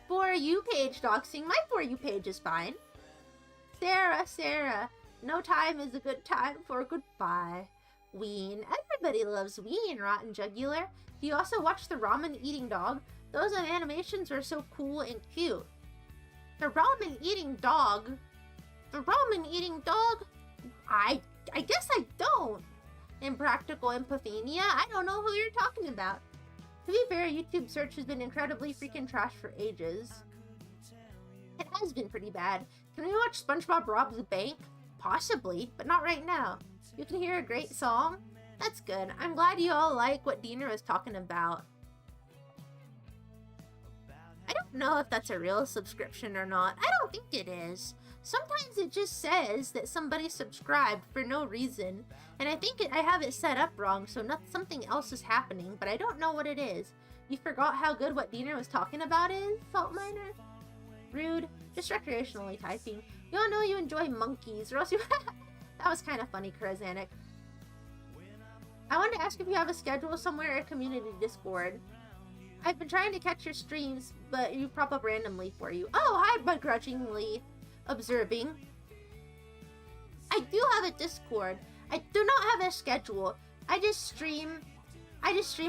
For you page doxing, my For You page is fine. Sarah, no time is a good time for goodbye. Ween, everybody loves Ween, Rotten Jugular. You also watch the ramen eating dog. Those animations are so cool and cute. The ramen eating dog? The ramen eating dog? I guess I don't. Impractical Epiphania, I don't know who you're talking about. To be fair, YouTube search has been incredibly freaking trash for ages. It has been pretty bad. Can we watch SpongeBob Robs the Bank? Possibly, but not right now. You can hear a great song? That's good. I'm glad you all like what Diener was talking about. I don't know if that's a real subscription or not. I don't think it is. Sometimes it just says that somebody subscribed for no reason, and I think I have it set up wrong, so something else is happening, but I don't know what it is. You forgot how good what Diener was talking about is, Salt Miner? Rude. Just recreationally typing. You all know you enjoy monkeys, or else you... That was kind of funny, Karazanik. I wanted to ask if you have a schedule somewhere or a community Discord. I've been trying to catch your streams, but you prop up randomly for you. Oh, hi, begrudgingly observing. I do have a Discord. I do not have a schedule. I just stream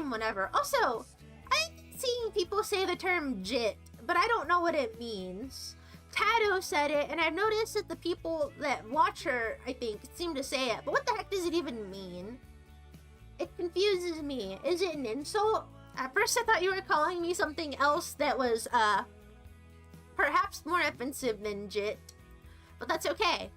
whenever. Also, I've seen people say the term JIT, but I don't know what it means. Tado said it, and I've noticed that the people that watch her, I think, seem to say it. But what the heck does it even mean? It confuses me. Is it an insult? At first I thought you were calling me something else that was, perhaps more offensive than JIT. But that's okay.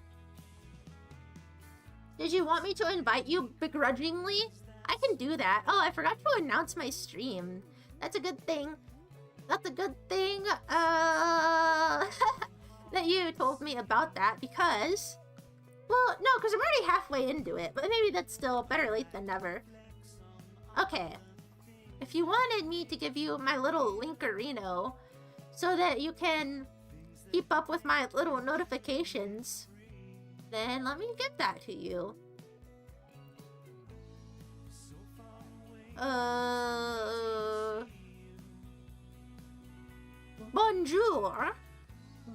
Did you want me to invite you begrudgingly? I can do that. Oh, I forgot to announce my stream. That's a good thing. That's a good thing, that you told me about that, because... Well, no, because I'm already halfway into it, but maybe that's still better late than never. Okay. If you wanted me to give you my little Linkerino, so that you can keep up with my little notifications, then let me give that to you. Bonjour.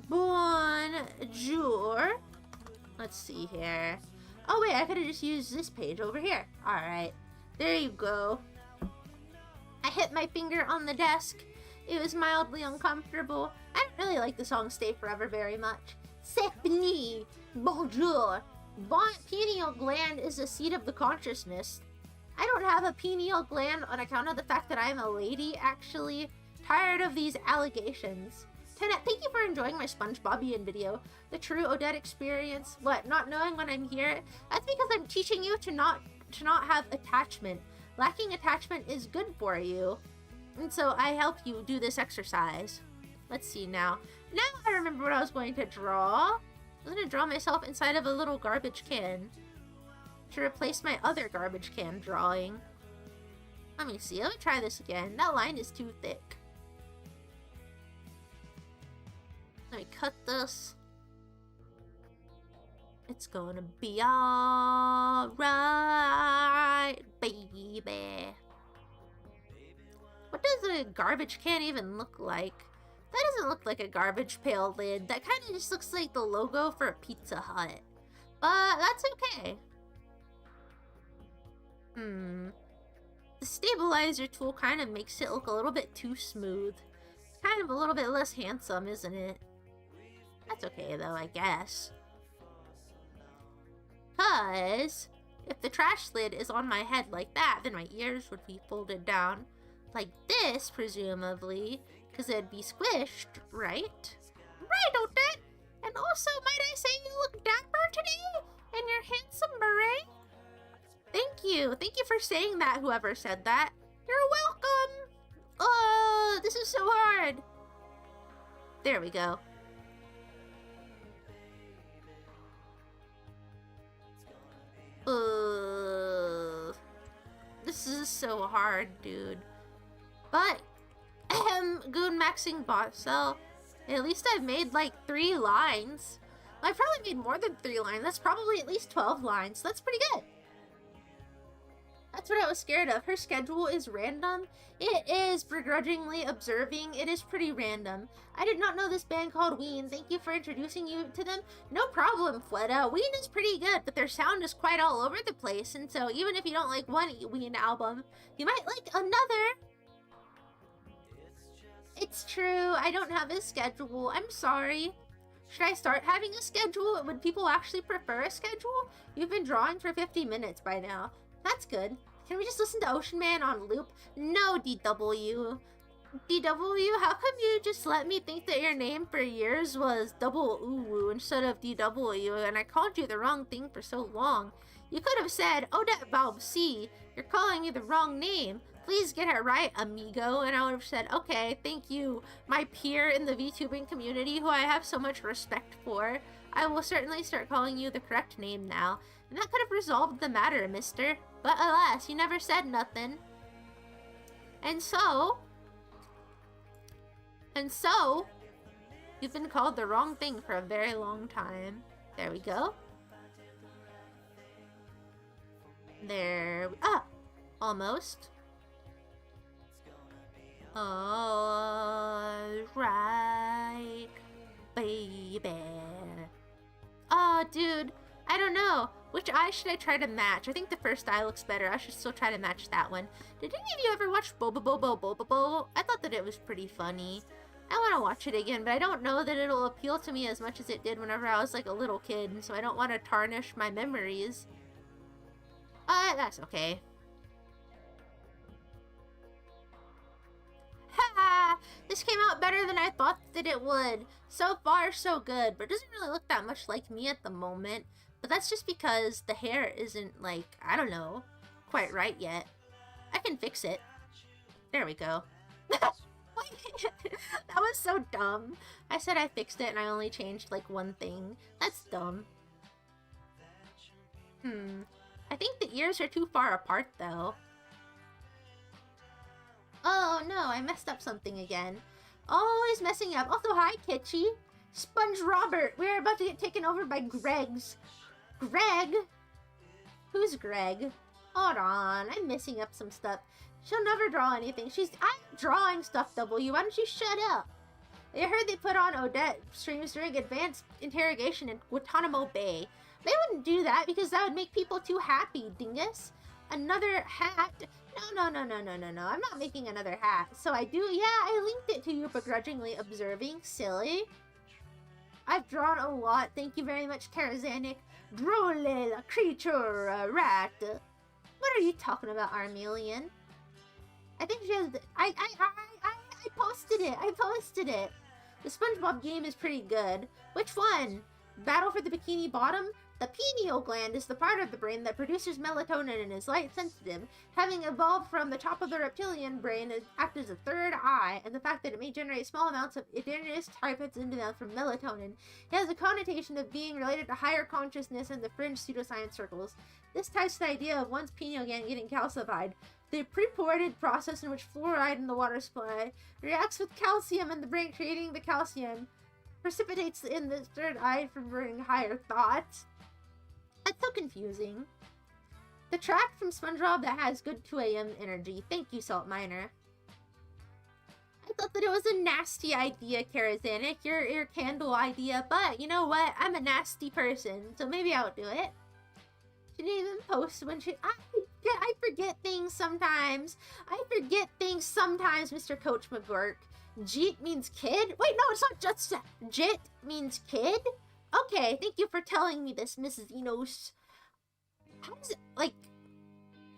Bonjour. Let's see here. Oh wait, I could have just used this page over here. Alright. There you go. I hit my finger on the desk. It was mildly uncomfortable. I don't really like the song Stay Forever very much. Sepni. Bonjour. Pineal gland is the seat of the consciousness. I don't have a pineal gland on account of the fact that I'm a lady, actually. Tired of these allegations. Tenet, thank you for enjoying my SpongeBobian video. The true Odette experience. What, not knowing when I'm here? That's because I'm teaching you to not have attachment. Lacking attachment is good for you. And so I help you do this exercise. Let's see now. Now I remember what I was going to draw. I'm gonna draw myself inside of a little garbage can to replace my other garbage can drawing. Let me see. Let me try this again. That line is too thick. Let me cut this. It's gonna be alright, baby. What does a garbage can even look like? That doesn't look like a garbage pail lid. That kind of just looks like the logo for a Pizza Hut. But that's okay. The stabilizer tool kind of makes it look a little bit too smooth. Kind of a little bit less handsome, isn't it? That's okay though, I guess. Cause if the trash lid is on my head like that, then my ears would be folded down like this, presumably, because it'd be squished, right? Right, Odette! And also, might I say you look dapper today? And your handsome beret? Thank you. Thank you for saying that, whoever said that. You're welcome! Oh, this is so hard! There we go. This is so hard, dude. But, Goon Maxing Bot Cell, at least I've made like 3 lines. I've probably made more than 3 lines. That's probably at least 12 lines. That's pretty good. That's what I was scared of. Her schedule is random. It is begrudgingly observing. It is pretty random. I did not know this band called Ween. Thank you for introducing you to them. No problem, Fleta. Ween is pretty good, but their sound is quite all over the place. And so even if you don't like one Ween album, you might like another. It's true. I don't have a schedule. I'm sorry. Should I start having a schedule? Would people actually prefer a schedule? You've been drawing for 50 minutes by now. That's good. Can we just listen to Ocean Man on loop? No, DW. DW, how come you just let me think that your name for years was Double Uwu instead of DW, and I called you the wrong thing for so long? You could have said, Odette Valve C, you're calling me the wrong name. Please get it right, amigo. And I would have said, okay, thank you, my peer in the VTubing community who I have so much respect for. I will certainly start calling you the correct name now. And that could have resolved the matter, mister. But alas, you never said nothing. And so, you've been called the wrong thing for a very long time. There we go. There, almost. Alright, baby. Oh, dude, I don't know. Which eye should I try to match? I think the first eye looks better. I should still try to match that one. Did any of you ever watch Bobo Bobo Bobo Bobo? I thought that it was pretty funny. I want to watch it again, but I don't know that it'll appeal to me as much as it did whenever I was like a little kid, and so I don't want to tarnish my memories. That's okay. Ha! This came out better than I thought that it would. So far, so good, but it doesn't really look that much like me at the moment. But that's just because the hair isn't, like, I don't know, quite right yet. I can fix it. There we go. That was so dumb. I said I fixed it and I only changed, like, one thing. That's dumb. I think the ears are too far apart, though. Oh, no, I messed up something again. Always messing up. Also, hi, Kitschy. Sponge Robert. We're about to get taken over by Gregs. Greg? Who's Greg? Hold on, I'm messing up some stuff. She'll never draw anything. I'm drawing stuff, W. Why don't you shut up? I heard they put on Odette streams during advanced interrogation in Guantanamo Bay. They wouldn't do that because that would make people too happy, dingus. Another hat? No. I'm not making another hat. So I do, yeah, I linked it to you begrudgingly observing. Silly. I've drawn a lot. Thank you very much, Karazanic. Drole, a creature, a rat. What are you talking about, Armelian? I think she has. I posted it. I posted it. The SpongeBob game is pretty good. Which one? Battle for the Bikini Bottom? The pineal gland is the part of the brain that produces melatonin and is light sensitive. Having evolved from the top of the reptilian brain, it acts as a third eye, and the fact that it may generate small amounts of endogenous tryptophan from melatonin, it has a connotation of being related to higher consciousness in the fringe pseudoscience circles. This ties to the idea of one's pineal gland getting calcified. The purported process in which fluoride in the water supply reacts with calcium in the brain, creating the calcium, precipitates in the third eye for bringing higher thoughts. That's so confusing. The track from SpongeBob that has good 2 a.m. energy. Thank you, Salt Miner. I thought that it was a nasty idea, Karazanik, your candle idea, but you know what? I'm a nasty person, so maybe I'll do it. She didn't even post when she... I forget things sometimes. Mr. Coach McGurk. Jeet means kid? Wait, no, it's not just... Jit means kid? Okay, thank you for telling me this, Mrs. Enos. How is it, like...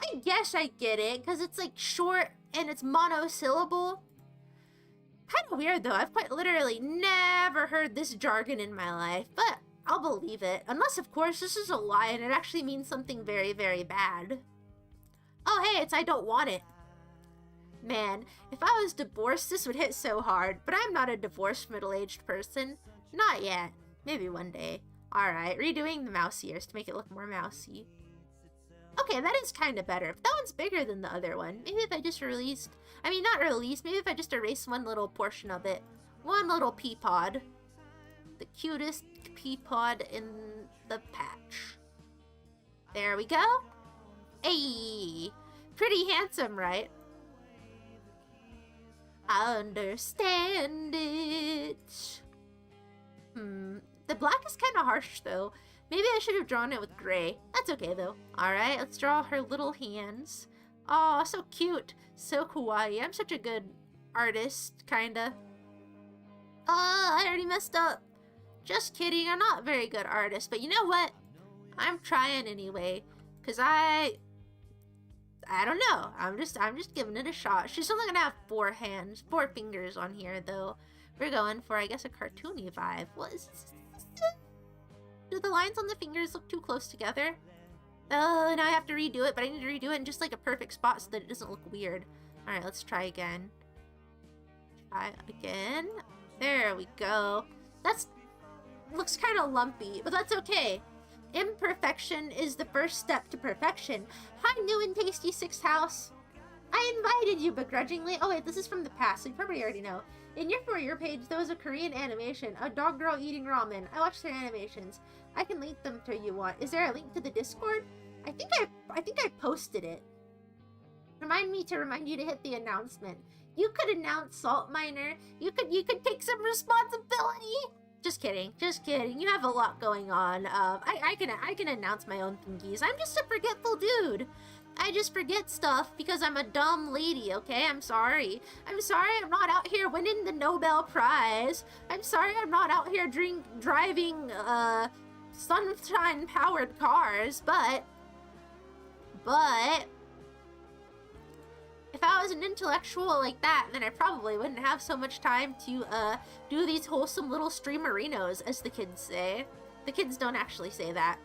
I guess I get it, because it's, like, short and it's monosyllable. Kind of weird, though. I've quite literally never heard this jargon in my life, but I'll believe it. Unless, of course, this is a lie and it actually means something very, very bad. Oh, hey, it's I don't want it. Man, if I was divorced, this would hit so hard, but I'm not a divorced middle-aged person. Not yet. Maybe one day. Alright, redoing the mouse ears to make it look more mousy. Okay, that is kind of better. But that one's bigger than the other one. Maybe if I just released... I mean, not released. Maybe if I just erased one little portion of it. One little pea pod. The cutest pea pod in the patch. There we go. Ayy. Pretty handsome, right? I understand it. The black is kind of harsh, though. Maybe I should have drawn it with gray. That's okay, though. Alright, let's draw her little hands. Oh, so cute. So kawaii. I'm such a good artist, kinda. Oh, I already messed up. Just kidding. I'm not a very good artist, but you know what? I'm trying anyway. Because I don't know. I'm just giving it a shot. She's only gonna have 4 fingers on here, though. We're going for, I guess, a cartoony vibe. What is this? Do the lines on the fingers look too close together? Oh, now I have to redo it, but I need to redo it in just like a perfect spot so that it doesn't look weird. Alright, let's try again. Try again. There we go. Looks kind of lumpy, but that's okay. Imperfection is the first step to perfection. Hi, new and tasty 6th house. I invited you begrudgingly. Oh wait, this is from the past, so you probably already know. In your For Your page, there was a Korean animation, a dog girl eating ramen. I watched their animations. I can link them to you want. Is there a link to the Discord? I think I posted it. Remind me to remind you to hit the announcement. You could announce Salt Miner. You could take some responsibility. Just kidding. Just kidding. You have a lot going on. I can announce my own thingies. I'm just a forgetful dude. I just forget stuff because I'm a dumb lady, okay? I'm sorry. I'm sorry I'm not out here winning the Nobel Prize. I'm sorry I'm not out here driving, sunshine-powered cars, but... if I was an intellectual like that, then I probably wouldn't have so much time to, do these wholesome little streameronos, as the kids say. The kids don't actually say that.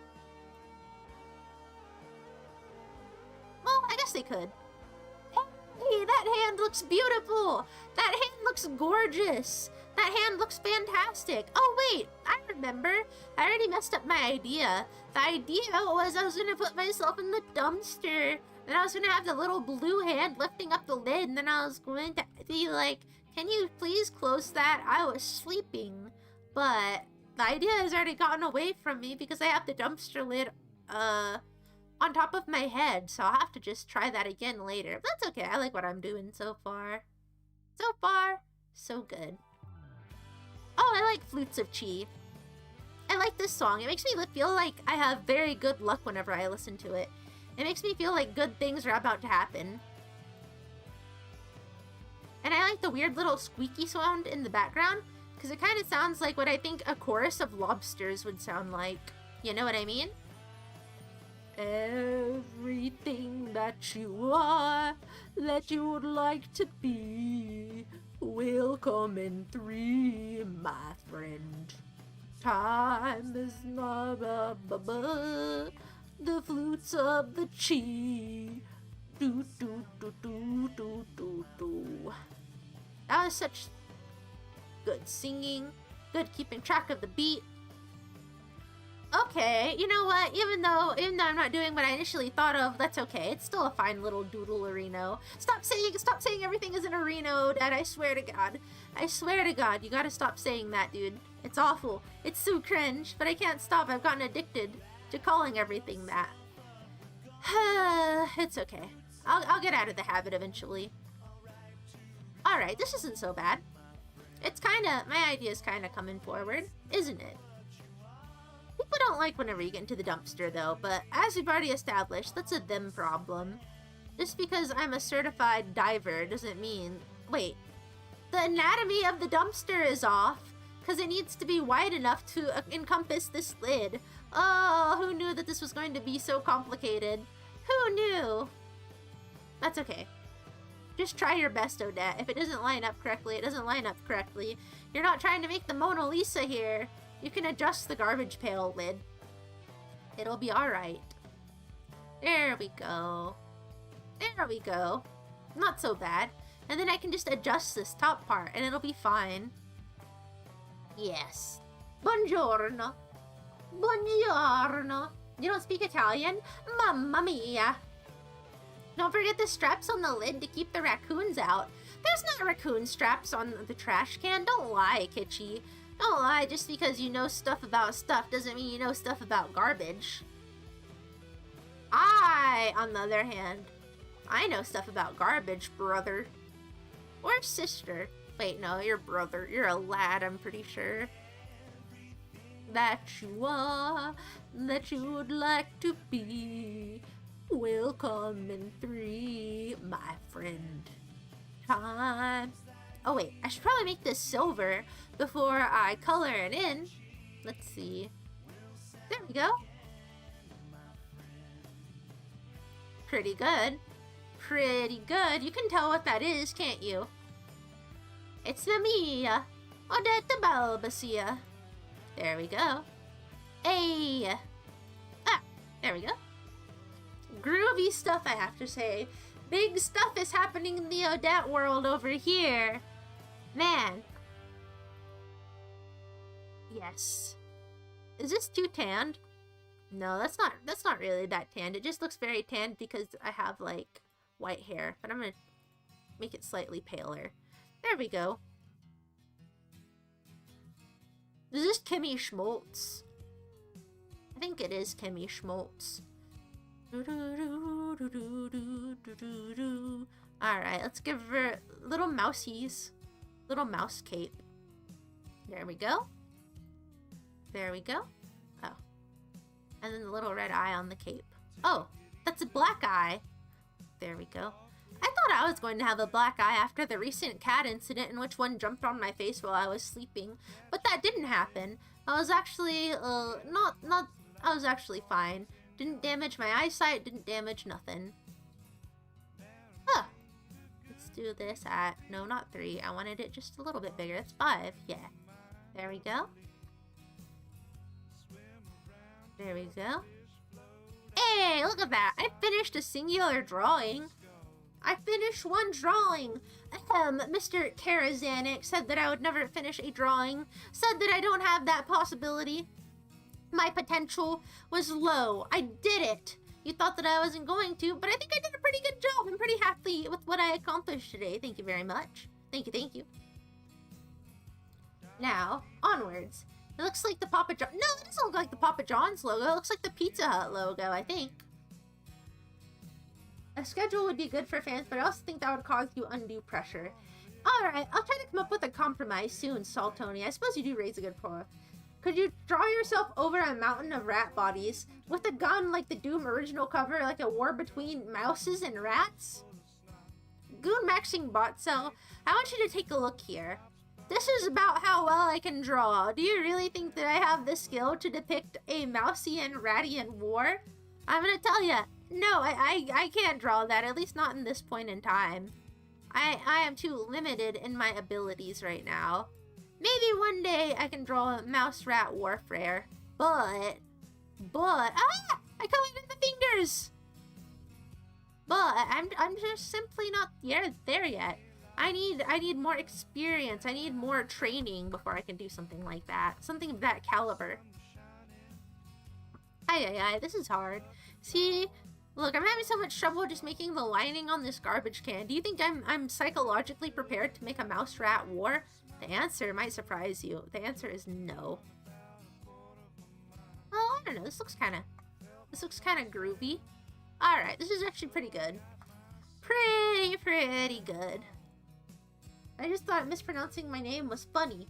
Well, I guess they could. Hey, that hand looks beautiful! That hand looks gorgeous! That hand looks fantastic! Oh wait, I remember. I already messed up my idea. The idea was I was gonna put myself in the dumpster. Then I was gonna have the little blue hand lifting up the lid, and then I was going to be like, can you please close that? I was sleeping. But the idea has already gotten away from me because I have the dumpster lid, on top of my head, so I'll have to just try that again later. But that's okay, I like what I'm doing so far. So far, so good. Oh, I like Flutes of Chi. I like this song. It makes me feel like I have very good luck whenever I listen to it. It makes me feel like good things are about to happen. And I like the weird little squeaky sound in the background, because it kind of sounds like what I think a chorus of lobsters would sound like. You know what I mean? Everything that you are, that you would like to be, will come in 3, my friend. Time is not the flutes of the chi. Do do do do do do do. That was such good singing, good keeping track of the beat. Okay, you know what? Even though I'm not doing what I initially thought of, that's okay. It's still a fine little doodle-areno. Stop saying everything is an areno, Dad. I swear to God. I swear to God, you gotta stop saying that, dude. It's awful. It's so cringe, but I can't stop. I've gotten addicted to calling everything that. It's okay. I'll get out of the habit eventually. Alright, this isn't so bad. It's kinda, my idea's kinda coming forward, isn't it? People don't like whenever you get into the dumpster though, but as we've already established, that's a them problem. Just because I'm a certified diver doesn't mean... Wait, the anatomy of the dumpster is off, because it needs to be wide enough to encompass this lid. Oh, who knew that this was going to be so complicated? Who knew? That's okay. Just try your best, Odette. If it doesn't line up correctly, it doesn't line up correctly. You're not trying to make the Mona Lisa here. You can adjust the garbage pail lid. It'll be alright. There we go. There we go. Not so bad. And then I can just adjust this top part and it'll be fine. Yes. Buongiorno. Buongiorno. You don't speak Italian? Mamma mia. Don't forget the straps on the lid to keep the raccoons out. There's not raccoon straps on the trash can. Don't lie, Kitschy. Don't lie just because you know stuff about stuff doesn't mean you know stuff about garbage. On the other hand, I know stuff about garbage, brother. Or sister. Wait, no, you're brother. You're a lad, I'm pretty sure. That you are, that you would like to be, will come in 3, my friend. Time. Oh wait, I should probably make this silver before I color it in. Let's see. There we go. Pretty good. Pretty good. You can tell what that is, can't you? It's the Mia. Odetta Balbacia. There we go. Hey. There we go. Groovy stuff, I have to say. Big stuff is happening in the Odette world over here. Man. Yes. Is this too tanned? No, that's not really that tanned. It just looks very tanned because I have like white hair, but I'm gonna make it slightly paler. There we go. Is this Kimmy Schmaltz? I think it is Kimmy Schmaltz. Alright, let's give her little mousies. Little mouse cape. There we go. There we go. Oh. And then the little red eye on the cape. Oh, that's a black eye. There we go. I thought I was going to have a black eye after the recent cat incident in which one jumped on my face while I was sleeping, but that didn't happen. I was actually, I was actually fine. Didn't damage my eyesight, didn't damage nothing. Huh. Let's do this at, no, not 3. I wanted it just a little bit bigger. That's 5, yeah. There we go. There we go. Hey, look at that. I finished a singular drawing. I finished one drawing. Mr. Karazanik said that I would never finish a drawing. Said that I don't have that possibility. My potential was low. I did it. You thought that I wasn't going to, but I think I did a pretty good job. I'm pretty happy with what I accomplished today. Thank you very much. Thank you, thank you. Now, onwards. It looks like the Papa John... No, it doesn't look like the Papa John's logo. It looks like the Pizza Hut logo, I think. A schedule would be good for fans, but I also think that would cause you undue pressure. Alright, I'll try to come up with a compromise soon, Saltoni. I suppose you do raise a good point. Could you draw yourself over a mountain of rat bodies with a gun like the Doom original cover, like a war between mouses and rats? Goon Maxing Bot Cell, I want you to take a look here. This is about how well I can draw. Do you really think that I have the skill to depict a mousy and ratty war? I'm gonna tell you, no, I can't draw that, at least not in this point in time. I am too limited in my abilities right now. Maybe one day I can draw mouse rat warfare. But, I collected the fingers! But I'm just simply not there yet. I need more experience. I need more training before I can do something like that. Something of that caliber. Ay, this is hard. See, look, I'm having so much trouble just making the lining on this garbage can. Do you think I'm psychologically prepared to make a mouse rat war? The answer might surprise you. The answer is no. Oh, I don't know. This looks kind of groovy. All right, this is actually pretty good. Pretty good. I just thought mispronouncing my name was funny.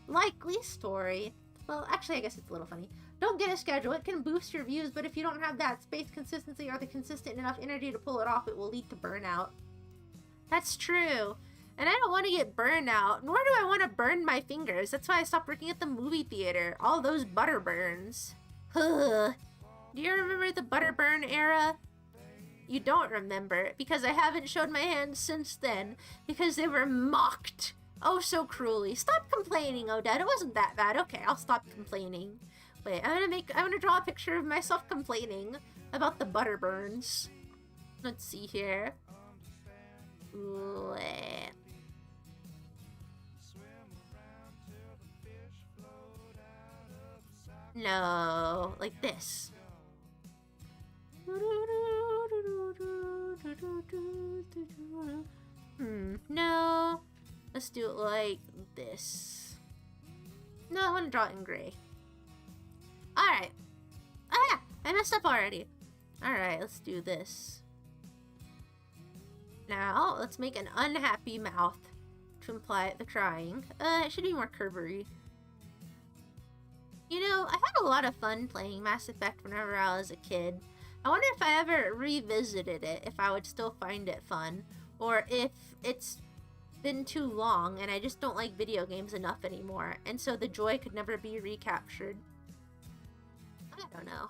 Likely story. Well, actually, I guess it's a little funny. Don't get a schedule. It can boost your views, but if you don't have that space consistency or the consistent enough energy to pull it off, it will lead to burnout. That's true. And I don't want to get burned out, nor do I want to burn my fingers. That's why I stopped working at the movie theater. All those butter burns. Do you remember the butter burn era? You don't remember, because I haven't showed my hands since then, because they were mocked. Oh, so cruelly. Stop complaining, Odette. It wasn't that bad. Okay, I'll stop complaining. Wait, I'm gonna draw a picture of myself complaining about the butter burns. Let's see here. No, like this. No. Let's do it like this. No, I want to draw it in gray. Alright. Ah! I messed up already. Alright, let's do this. Now, let's make an unhappy mouth to imply the crying. It should be more curvery. You know, I had a lot of fun playing Mass Effect whenever I was a kid. I wonder if I ever revisited it, if I would still find it fun. Or if it's been too long and I just don't like video games enough anymore. And so the joy could never be recaptured. I don't know.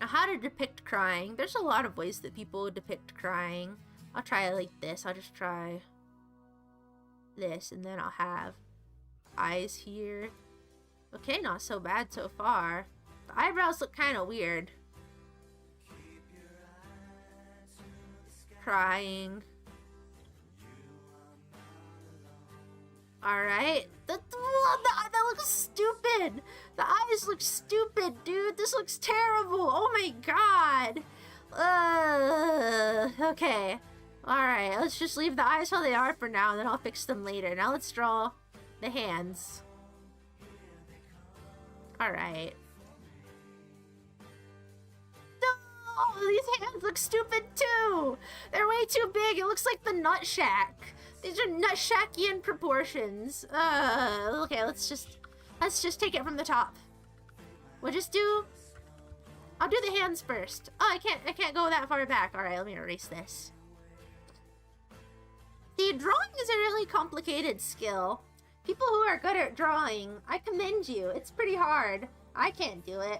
Now how to depict crying. There's a lot of ways that people depict crying. I'll try it like this. I'll just try this and then I'll have eyes here. Okay, not so bad so far. The eyebrows look kind of weird. Crying. Alright. That looks stupid. The eyes look stupid, dude. This looks terrible. Oh my god. Okay. Alright, let's just leave the eyes how they are for now, and then I'll fix them later. Now let's draw the hands. Alright. No! These hands look stupid too! They're way too big. It looks like the Nut Shack. These are Nut Shackian proportions. Okay, let's just take it from the top. I'll do the hands first. Oh, I can't go that far back. Alright, let me erase this. See, drawing is a really complicated skill. People who are good at drawing, I commend you. It's pretty hard. I can't do it.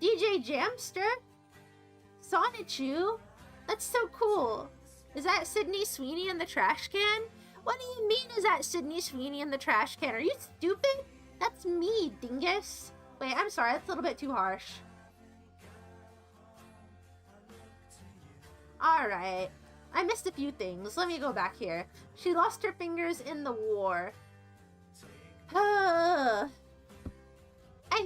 DJ Jamster? Sonichu? That's so cool. Is that Sydney Sweeney in the trash can? What do you mean is that Sydney Sweeney in the trash can? Are you stupid? That's me, dingus. Wait, I'm sorry. That's a little bit too harsh. Alright. I missed a few things. Let me go back here. She lost her fingers in the war. I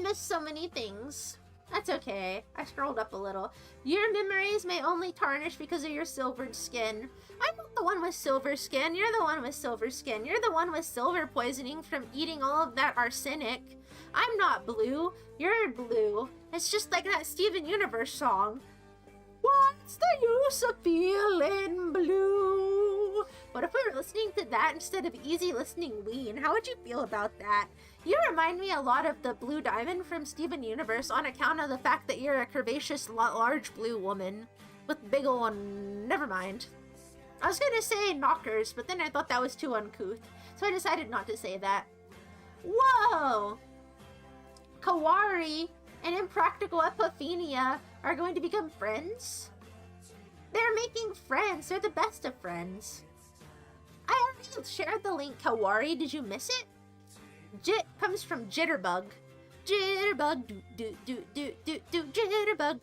missed so many things. That's okay. I scrolled up a little. Your memories may only tarnish because of your silvered skin. I'm not the one with silver skin. You're the one with silver skin. You're the one with silver poisoning from eating all of that arsenic. I'm not blue. You're blue. It's just like that Steven Universe song. What's the use of feeling blue? What if we were listening to that instead of easy listening Ween? How would you feel about that? You remind me a lot of the Blue Diamond from Steven Universe on account of the fact that you're a curvaceous, large blue woman with big ol' never mind. I was gonna say knockers, but then I thought that was too uncouth, so I decided not to say that. Whoa! Kawari and Impractical Epiphania are going to become friends? They're making friends. They're the best of friends. you shared the link, Kawari. Did you miss it? Jit comes from jitterbug. Jitterbug, jitterbug,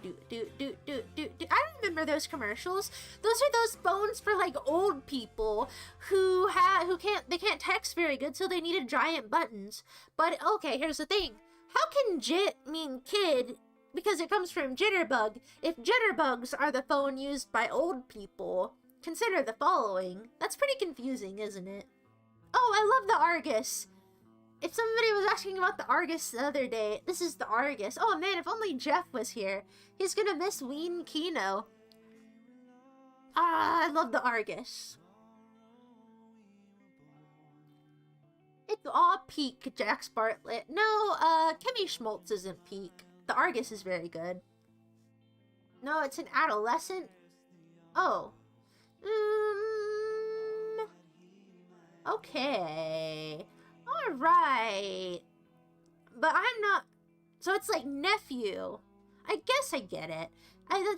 I remember those commercials. Those are those phones for like old people who can't text very good, so they needed giant buttons. But okay, here's the thing. How can jit mean kid? Because it comes from jitterbug. If jitterbugs are the phone used by old people, consider the following. That's pretty confusing, isn't it? Oh, I love the Argus. If somebody was asking about the Argus the other day, this is the Argus. Oh man, if only Jeff was here. He's gonna miss Ween Kino. Ah, I love the Argus. It's all peak, Jax Bartlett. No, Kimmy Schmaltz isn't peak. The Argus is very good. No, it's an adolescent. Oh. Okay. Alright. But I'm not... So it's like nephew. I guess I get it.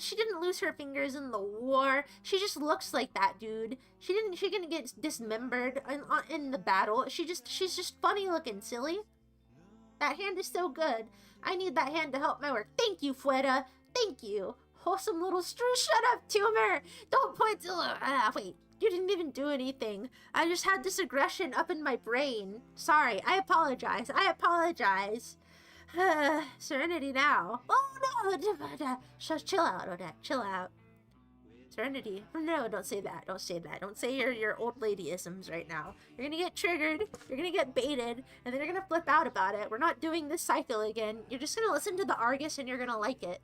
She didn't lose her fingers in the war. She just looks like that dude. She didn't get dismembered in the battle. She's just funny looking, silly. That hand is so good. I need that hand to help my work. Thank you, Fuera. Thank you. Wholesome little shut up, tumor. Don't point to... wait. You didn't even do anything. I just had this aggression up in my brain. Sorry, I apologize. I apologize. Serenity now. Oh no! Chill out, Odette. Chill out. Serenity. No, don't say that. Don't say that. Don't say your old ladyisms right now. You're gonna get triggered. You're gonna get baited. And then you're gonna flip out about it. We're not doing this cycle again. You're just gonna listen to the Argus and you're gonna like it.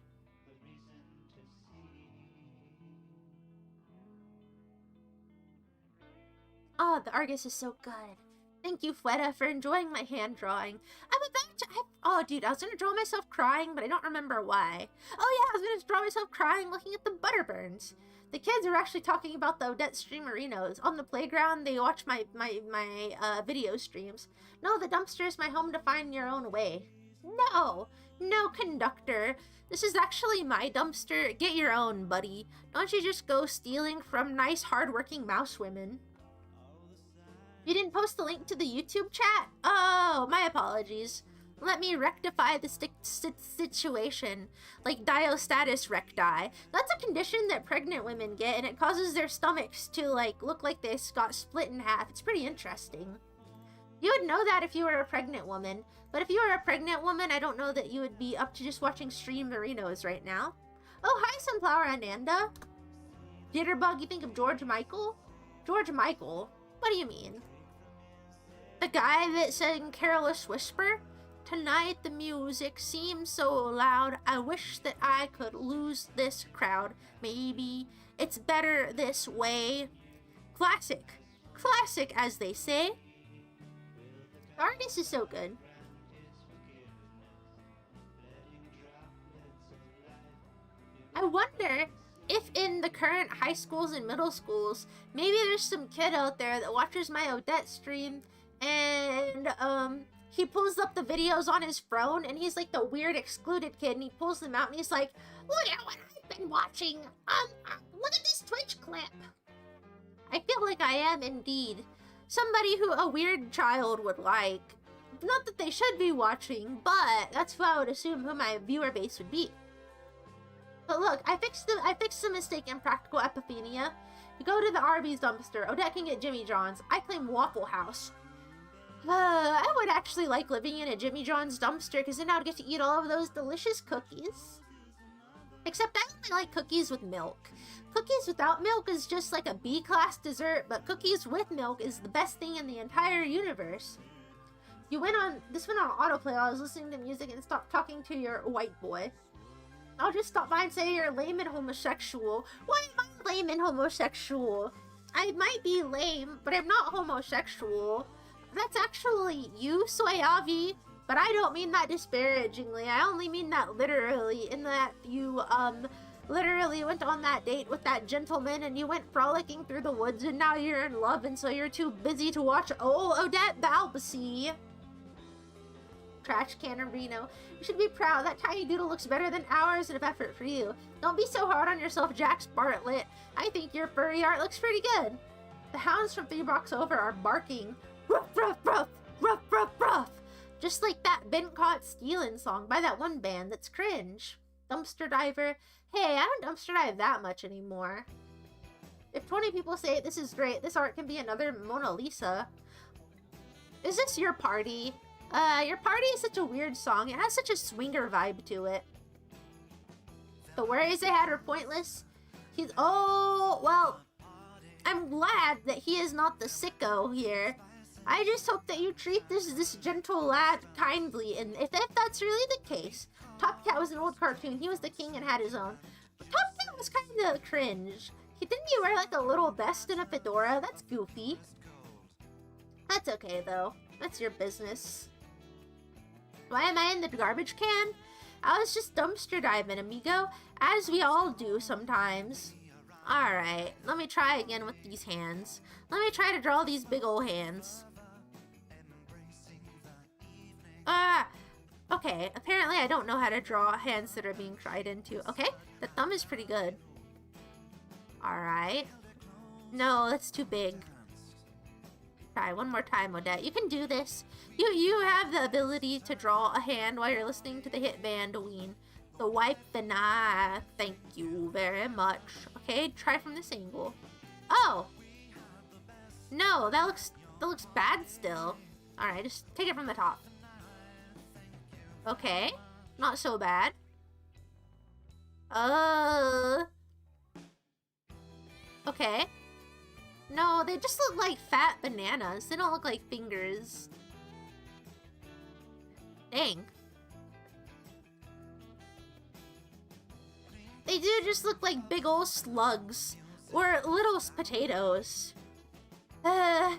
Oh, the Argus is so good. Thank you, Fuera, for enjoying my hand drawing. I'm about to... oh, dude, I was going to draw myself crying, but I don't remember why. Oh, yeah, I was going to draw myself crying looking at the Butterburns. The kids are actually talking about the Odette streamerinos. On the playground, they watch my video streams. No, the dumpster is my home to find your own way. No, no, conductor. This is actually my dumpster. Get your own, buddy. Don't you just go stealing from nice, hardworking mouse women. You didn't post the link to the YouTube chat? Oh, my apologies. Let me rectify the situation. Like diostatus recti. That's a condition that pregnant women get, and it causes their stomachs to, like, look like they got split in half. It's pretty interesting. You would know that if you were a pregnant woman. But if you were a pregnant woman, I don't know that you would be up to just watching streamerinos right now. Oh, hi, Sunflower Ananda. Jitterbug, you think of George Michael? George Michael? What do you mean? The guy that sang Careless Whisper? Tonight the music seems so loud. I wish that I could lose this crowd. Maybe it's better this way. Classic. Classic, as they say. Argus is so good. I wonder if in the current high schools and middle schools, maybe there's some kid out there that watches my Odette stream and he pulls up the videos on his phone and he's like the weird excluded kid and he pulls them out and he's like, look at what I've been watching. Look at this Twitch clip. I feel like I am indeed somebody who a weird child would like. Not that they should be watching, but that's who I would assume who my viewer base would be. But look, I fixed the mistake in Practical Epiphania. You go to the Arby's dumpster. Odette can get Jimmy John's. I claim Waffle House. I would actually like living in a Jimmy John's dumpster because then I would get to eat all of those delicious cookies. Except I only like cookies with milk. Cookies without milk is just like a B-class dessert, but cookies with milk is the best thing in the entire universe. This went on autoplay while I was listening to music and stopped talking to your white boy. I'll just stop by and say you're lame and homosexual. Why am I lame and homosexual? I might be lame, but I'm not homosexual. That's actually you, Soyavi, but I don't mean that disparagingly. I only mean that literally, in that you, literally went on that date with that gentleman and you went frolicking through the woods and now you're in love and so you're too busy to watch Odette Balbacy. Trash can and Reno. You should be proud. That tiny doodle looks better than hours of effort for you. Don't be so hard on yourself, Jax Bartlett. I think your furry art looks pretty good. The hounds from 3 blocks over are barking, ruff, ruff, ruff, ruff, ruff, ruff. Just like that Been Caught Stealin' song by that one band that's cringe. Dumpster diver. Hey, I don't dumpster dive that much anymore. If 20 people say this is great, this art can be another Mona Lisa. Is this your party? Your party is such a weird song. It has such a swinger vibe to it. The worries I had are pointless. Oh, well, I'm glad that he is not the sicko here. I just hope that you treat this gentle lad kindly, and if that's really the case. Top Cat was an old cartoon. He was the king and had his own. Top Cat was kind of cringe. Didn't he wear like a little vest and a fedora? That's goofy. That's okay though. That's your business. Why am I in the garbage can? I was just dumpster diving, amigo. As we all do sometimes. Alright, let me try again with these hands. Let me try to draw these big ol' hands. Okay, apparently I don't know how to draw hands that are being tried into. Okay, the thumb is pretty good. Alright. No, that's too big. Try one more time, Odette. You can do this. You have the ability to draw a hand while you're listening to the hit band Ween. The wipe the knife. Thank you very much. Okay, try from this angle. Oh! No, that looks bad still. Alright, just take it from the top. Okay, not so bad. Okay. No, they just look like fat bananas. They don't look like fingers. Dang. They do just look like big old slugs. Or little potatoes. That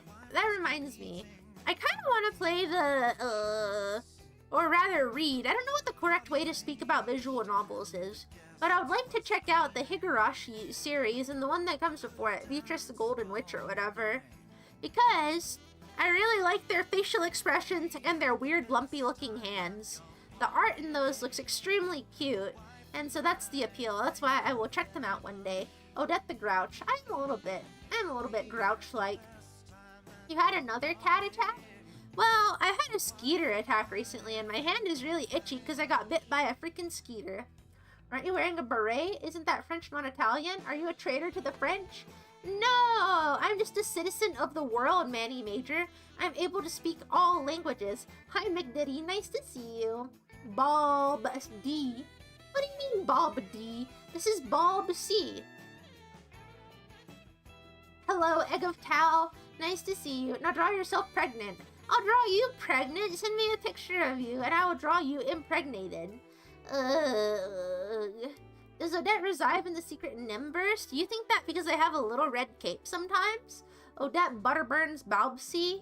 reminds me. I kind of want to play the, or rather read. I don't know what the correct way to speak about visual novels is. But I would like to check out the Higurashi series and the one that comes before it, Beatrice the Golden Witch or whatever. Because I really like their facial expressions and their weird lumpy looking hands. The art in those looks extremely cute. And so that's the appeal. That's why I will check them out one day. Odette the Grouch. I'm a little bit Grouch-like. You had another cat attack? Well, I had a skeeter attack recently and my hand is really itchy because I got bit by a freaking skeeter. Aren't you wearing a beret? Isn't that French not Italian? Are you a traitor to the French? No! I'm just a citizen of the world, Manny Major. I'm able to speak all languages. Hi, McDiddy. Nice to see you. Bob D. What do you mean, Bob D? This is Bob C. Hello, Egg of Tao. Nice to see you. Now draw yourself pregnant. I'll draw you pregnant. Send me a picture of you, and I will draw you impregnated. Does Odette reside in the secret Nimbers? Do you think that because I have a little red cape sometimes? Odette Butterburns Balbsy?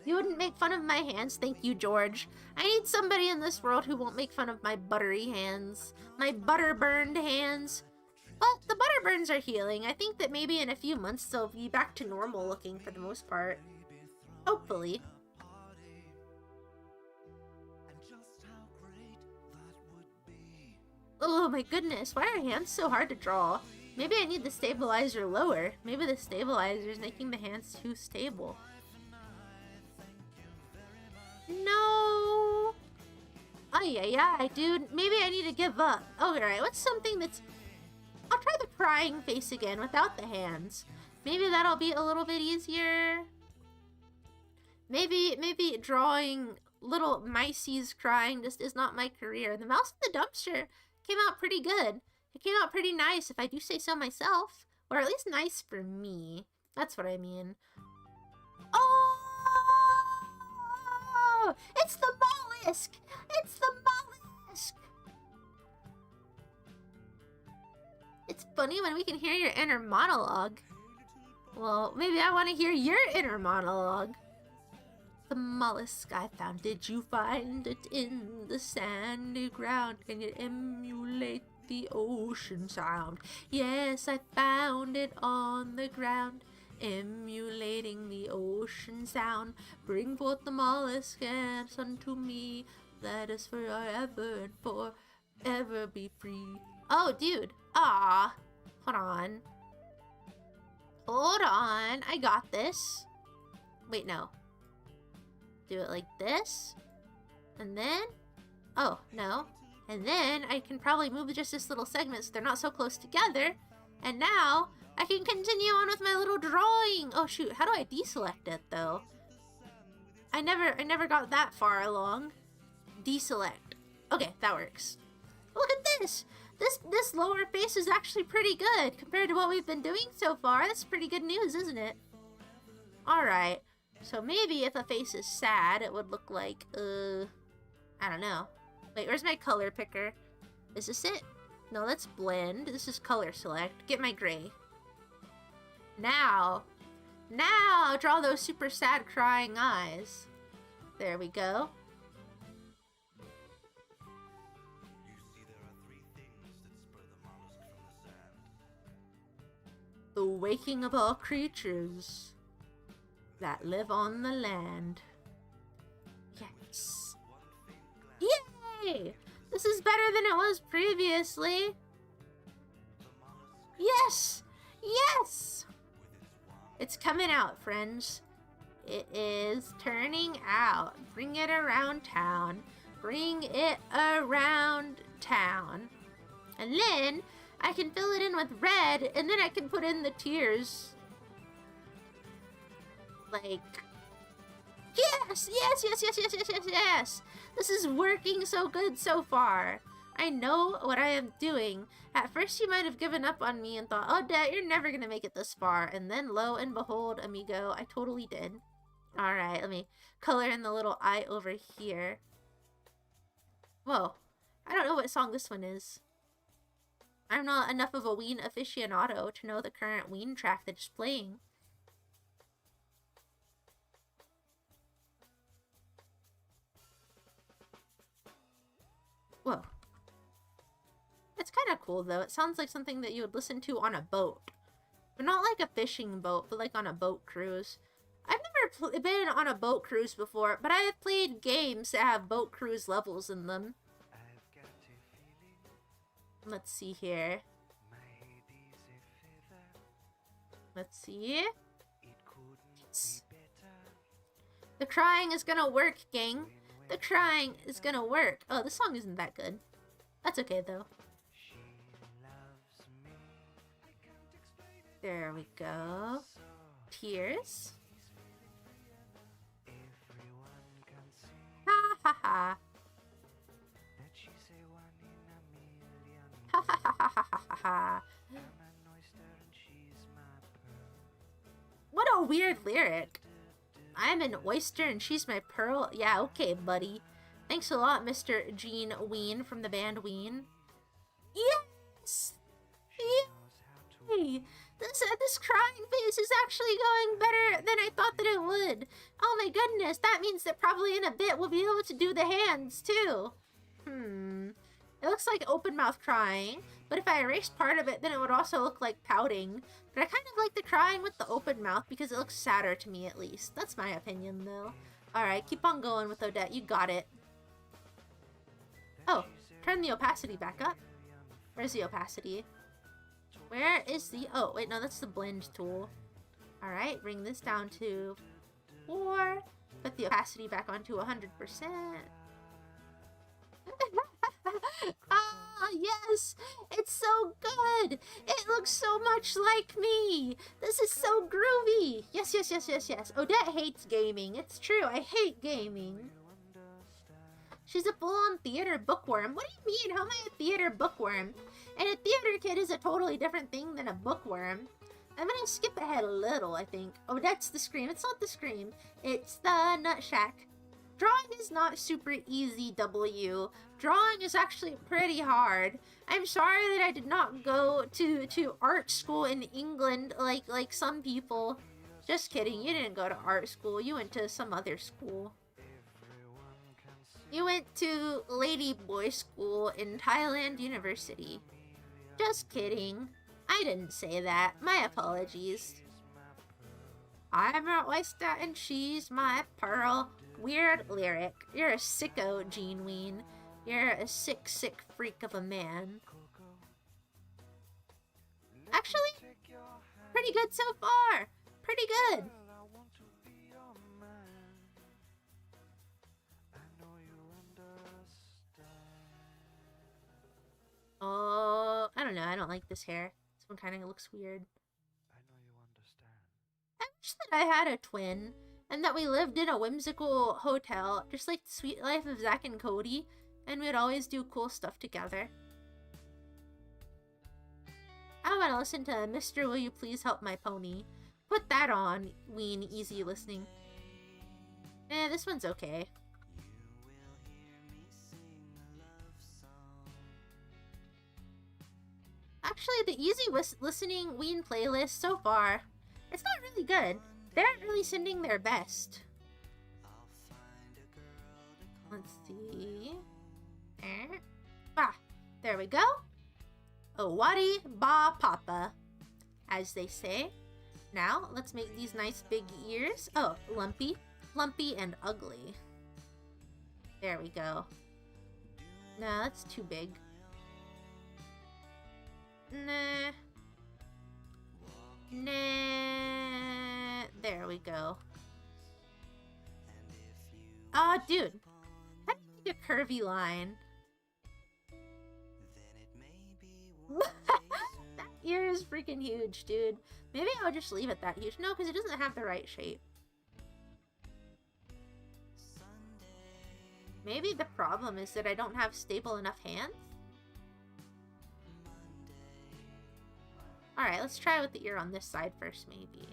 You wouldn't make fun of my hands, thank you, George. I need somebody in this world who won't make fun of my buttery hands. My butter-burned hands. But the butter burns are healing. I think that maybe in a few months they'll be back to normal looking for the most part. Hopefully. Oh my goodness, why are hands so hard to draw? Maybe I need the stabilizer lower. Maybe the stabilizer is making the hands too stable. No! Ay, dude. Maybe I need to give up. Alright, what's something that's... I'll try the crying face again without the hands. Maybe that'll be a little bit easier. Maybe drawing little miceies crying just is not my career. The Mouse in the Dumpster came out pretty good. It came out pretty nice, if I do say so myself. Or at least nice for me. That's what I mean. Oh! It's the mollusk! It's the mollusk! It's funny when we can hear your inner monologue. Well, maybe I want to hear your inner monologue. The mollusk I found, did you find it in the sandy ground? Can you emulate the ocean sound? Yes, I found it on the ground, emulating the ocean sound. Bring forth the mollusk and unto me, let us forever and forever be free. Oh, dude. Ah, hold on. Hold on, I got this. Wait, no. Do it like this. And then... Oh, no. And then I can probably move just this little segment so they're not so close together. And now I can continue on with my little drawing. Oh shoot, how do I deselect it though? I never got that far along. Deselect. Okay, that works. Look at this! This lower face is actually pretty good compared to what we've been doing so far. That's pretty good news, isn't it? Alright. So maybe if a face is sad, it would look like, I don't know. Wait, where's my color picker? Is this it? No, let's blend. This is color select. Get my gray. Now draw those super sad crying eyes. There we go. The waking of all creatures that live on the land. Yes. Yay! This is better than it was previously. Yes! Yes! It's coming out, friends. It is turning out. Bring it around town. Bring it around town. And then I can fill it in with red, and then I can put in the tears. Like... Yes! Yes, yes, yes, yes, yes, yes, yes! This is working so good so far. I know what I am doing. At first you might have given up on me and thought, oh, Dad, you're never gonna make it this far. And then, lo and behold, amigo, I totally did. Alright, let me color in the little eye over here. Whoa. I don't know what song this one is. I'm not enough of a Ween aficionado to know the current Ween track that's playing. Whoa. It's kind of cool, though. It sounds like something that you would listen to on a boat. But not like a fishing boat, but like on a boat cruise. I've never been on a boat cruise before, but I have played games that have boat cruise levels in them. Let's see here. Let's see. Yes. The crying is gonna work, gang. The crying is gonna work. Oh, this song isn't that good. That's okay, though. There we go. Tears. Ha ha ha. Ha ha ha ha ha ha ha. What a weird lyric. I'm an oyster and she's my pearl. Yeah, okay, buddy. Thanks a lot, Mr. Gene Ween from the band Ween. Yes! Yay! This crying face is actually going better than I thought that it would. Oh my goodness, that means that probably in a bit we'll be able to do the hands too. It looks like open mouth crying, but if I erased part of it, then it would also look like pouting. But I kind of like the crying with the open mouth because it looks sadder to me, at least. That's my opinion, though. Alright, keep on going with Odette. You got it. Oh, turn the opacity back up. Where's the opacity? Where is the... Oh, wait, no, that's the blend tool. Alright, bring this down to 4. Put the opacity back onto 100%. Ah, yes! It's so good! It looks so much like me! This is so groovy! Yes, yes, yes, yes, yes. Odette hates gaming. It's true, I hate gaming. She's a full-on theater bookworm. What do you mean? How am I a theater bookworm? And a theater kid is a totally different thing than a bookworm. I'm gonna skip ahead a little, I think. Oh, that's the Scream. It's not the Scream. It's the Nut Shack. Drawing is not super easy, W. Drawing is actually pretty hard. I'm sorry that I did not go to art school in England like some people. Just kidding, you didn't go to art school. You went to some other school. You went to Lady Boy School in Thailand University. Just kidding. I didn't say that. My apologies. I'm an oyster and she's my pearl. Weird lyric. You're a sicko, Gene Ween. You're a sick, sick freak of a man. Actually, Pretty good so far. Pretty good. Oh, I don't know. I don't like this hair. This one kind of looks weird. I wish that I had a twin and that we lived in a whimsical hotel, just like the Sweet Life of Zack and Cody, and we'd always do cool stuff together. I want to listen to Mr. Will You Please Help My Pony. Put that on, Ween, easy listening. This one's okay. Actually, the easy listening Ween playlist so far, it's not really good. They aren't really sending their best. Let's see. There we go. Owari ba papa, as they say. Now, let's make these nice big ears. Oh, lumpy, lumpy, and ugly. There we go. No, that's too big. Nah. Nah. There we go. Oh, dude. I need a curvy line. That ear is freaking huge, dude. Maybe I'll just leave it that huge. No, because it doesn't have the right shape. Maybe the problem is that I don't have stable enough hands? Alright, let's try with the ear on this side first, maybe.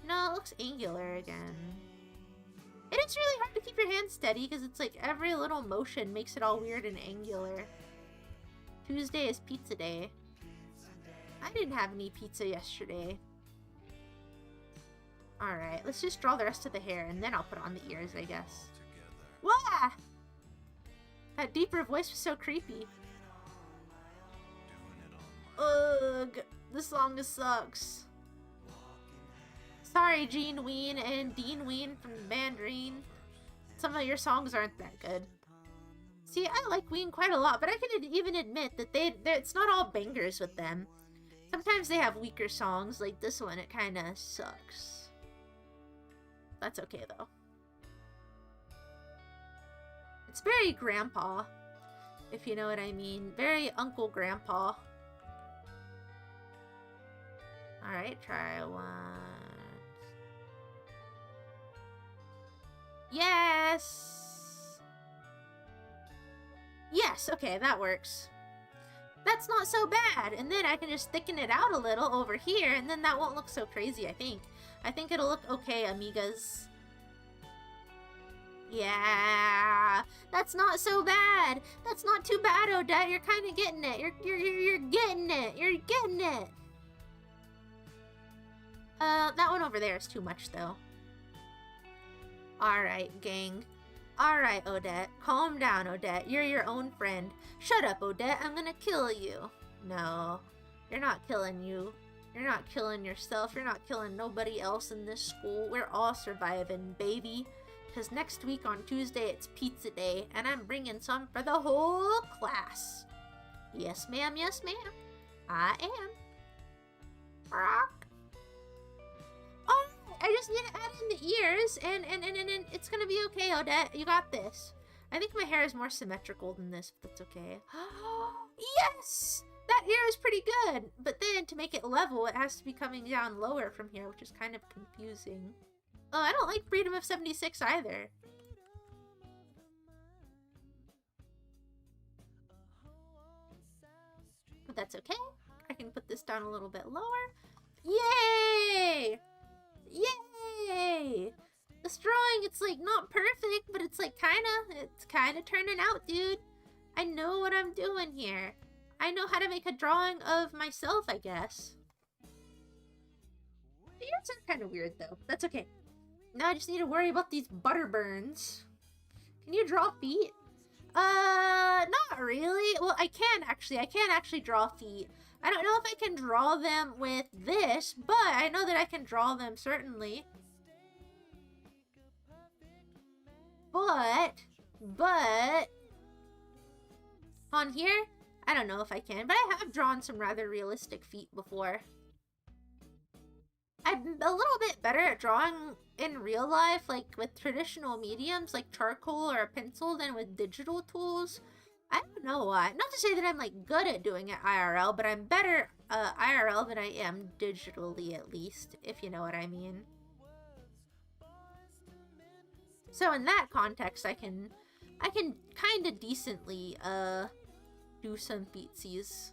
No, it looks angular again. And it's really hard to keep your hands steady because it's like every little motion makes it all weird and angular. Tuesday is pizza day. I didn't have any pizza yesterday. Alright, let's just draw the rest of the hair and then I'll put on the ears, I guess. Wah! That deeper voice was so creepy. Ugh, this song sucks. Sorry, Gene Ween and Dean Ween from the band Reen. Some of your songs aren't that good. See, I like Ween quite a lot, but I can even admit that it's not all bangers with them. Sometimes they have weaker songs, like this one, it kinda sucks. That's okay, though. It's very grandpa, if you know what I mean. Very Uncle Grandpa. Alright, try one. Yes! Yes, okay, that works. That's not so bad. And then I can just thicken it out a little over here, and then that won't look so crazy, I think. I think it'll look okay, amigas. Yeah, that's not so bad. That's not too bad, Odette. You're kind of getting it. You're getting it. You're getting it. That one over there is too much, though. Alright, gang. Alright, Odette. Calm down, Odette. You're your own friend. Shut up, Odette. I'm gonna kill you. No, you're not killing you. You're not killing yourself. You're not killing nobody else in this school. We're all surviving, baby. Because next week on Tuesday, it's pizza day, and I'm bringing some for the whole class. Yes, ma'am. Yes, ma'am. I am. Rock. Oh, I just need to add in the ears, and it's gonna be okay, Odette. You got this. I think my hair is more symmetrical than this, but that's okay. Yes! That ear is pretty good, but then to make it level, it has to be coming down lower from here, which is kind of confusing. Oh, I don't like Freedom of 76 either. But that's okay. I can put this down a little bit lower. Yay! Yay! This drawing, it's like not perfect, but it's like it's kind of turning out, dude. I know what I'm doing here. I know how to make a drawing of myself, I guess. The ears are kind of weird, though. That's okay. Now I just need to worry about these butter burns. Can you draw feet? Not really. Well, I can actually draw feet. I don't know if I can draw them with this, but I know that I can draw them, certainly. But, on here, I don't know if I can, but I have drawn some rather realistic feet before. I'm a little bit better at drawing in real life, like with traditional mediums like charcoal or a pencil, than with digital tools. I don't know why. Not to say that I'm like good at doing it IRL, but I'm better IRL than I am digitally, at least, if you know what I mean. So in that context, I can kind of decently do some feetsies.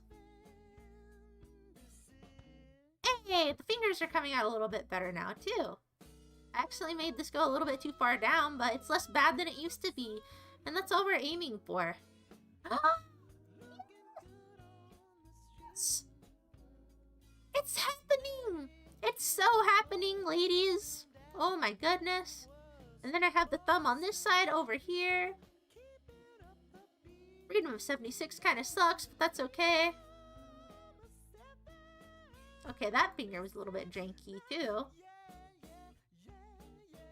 Hey, the fingers are coming out a little bit better now too. I actually made this go a little bit too far down, but it's less bad than it used to be, and that's all we're aiming for. Yes. It's happening! It's so happening, ladies! Oh my goodness. And then I have the thumb on this side over here. Freedom of 76 kind of sucks, but that's okay. Okay, that finger was a little bit janky too.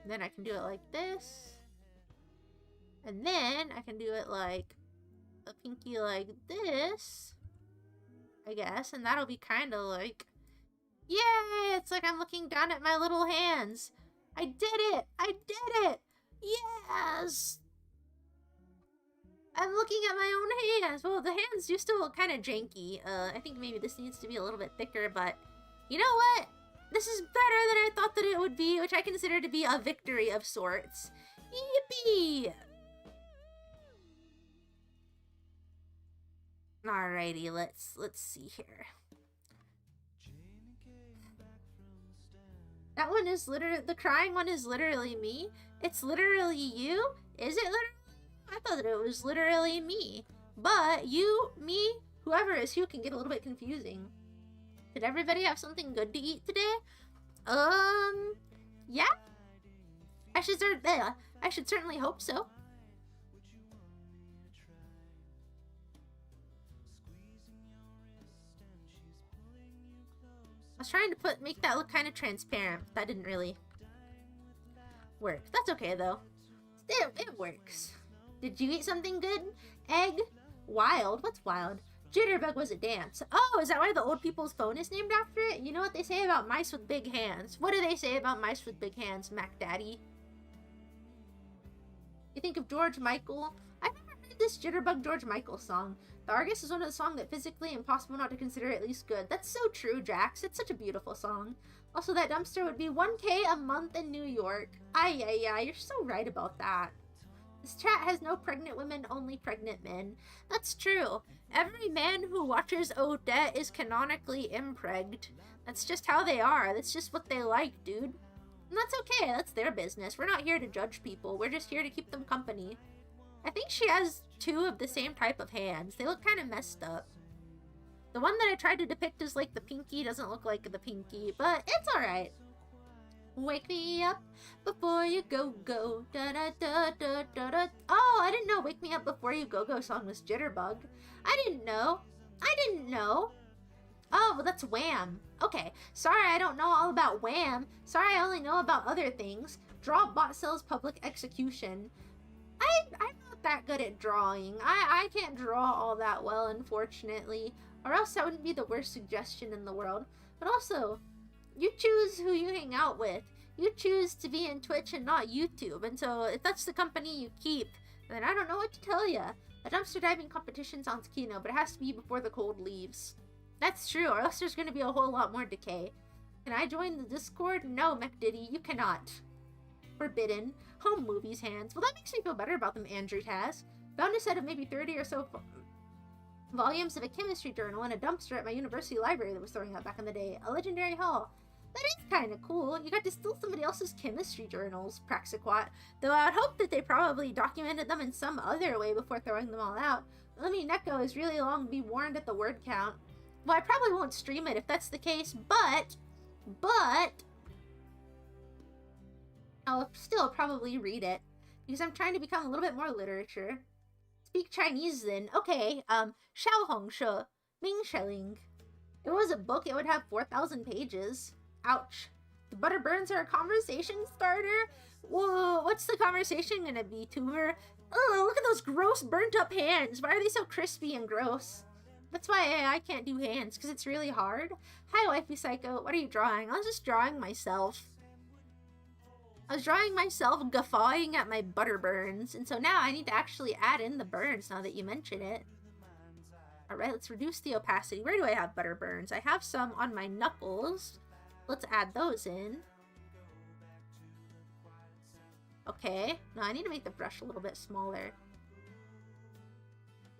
And then I can do it like this. And then I can do it like a pinky like this, I guess. And that'll be kind of like, yay! It's like I'm looking down at my little hands. I did it! I did it! Yes! I'm looking at my own hands. Well, the hands do still look kind of janky. I think maybe this needs to be a little bit thicker, but you know what? This is better than I thought that it would be, which I consider to be a victory of sorts. Yippee! Alrighty, let's see here. That one is literally, the crying one is literally me. It's literally you? Is it literally? I thought that it was literally me. But you, me, whoever is who can get a little bit confusing. Did everybody have something good to eat today? Yeah. I should certainly hope so. I was trying to make that look kind of transparent, but that didn't really work. That's okay though. It works. Did you eat something good? Egg? Wild? What's wild? Jitterbug was a dance. Oh, is that why the old people's phone is named after it? You know what they say about mice with big hands? What do they say about mice with big hands, Mac Daddy? You think of George Michael? I've never heard this Jitterbug George Michael song. The Argus is one of the songs that physically impossible not to consider at least good. That's so true, Jax. It's such a beautiful song. Also, that dumpster would be 1K a month in New York. Ay, ay, ay. You're so right about that. This chat has no pregnant women, only pregnant men. That's true. Every man who watches Odette is canonically impregged. That's just how they are. That's just what they like, dude. And that's okay. That's their business. We're not here to judge people. We're just here to keep them company. I think she has two of the same type of hands. They look kind of messed up. The one that I tried to depict as like the pinky doesn't look like the pinky, but it's alright. Wake me up before you go go. Da da da da da da. Oh, I didn't know Wake Me Up Before You Go Go song was Jitterbug. I didn't know. I didn't know. Oh, well that's Wham. Okay, sorry I don't know all about Wham. Sorry I only know about other things. Draw bot cells public execution. I'm not that good at drawing. I can't draw all that well, unfortunately. Or else that wouldn't be the worst suggestion in the world. But also, you choose who you hang out with. You choose to be in Twitch and not YouTube. And so if that's the company you keep, then I don't know what to tell you. A dumpster diving competition sounds kino, but it has to be before the cold leaves. That's true, or else there's going to be a whole lot more decay. Can I join the Discord? No, McDiddy, you cannot. Forbidden. Home movies hands. Well, that makes me feel better about them, Andrew Taz. Found a set of maybe 30 or so volumes of a chemistry journal in a dumpster at my university library that was throwing up back in the day. A legendary haul. That is kind of cool. You got to steal somebody else's chemistry journals, Praxiquat. Though I would hope that they probably documented them in some other way before throwing them all out. Let me Neko is really long to be warned at the word count. Well, I probably won't stream it if that's the case, but I'll still probably read it because I'm trying to become a little bit more literature. Speak Chinese then. Okay, Xiao Hong She, Ming Shelling. If it was a book, it would have 4,000 pages. Ouch. The butter burns are a conversation starter? Whoa, what's the conversation gonna be, Tumor? Oh, look at those gross burnt up hands. Why are they so crispy and gross? That's why I can't do hands, because it's really hard. Hi, Wifey Psycho. What are you drawing? I was just drawing myself. I was drawing myself guffawing at my butter burns, and so now I need to actually add in the burns now that you mention it. Alright, let's reduce the opacity. Where do I have butter burns? I have some on my knuckles. Let's add those in. Okay. Now I need to make the brush a little bit smaller.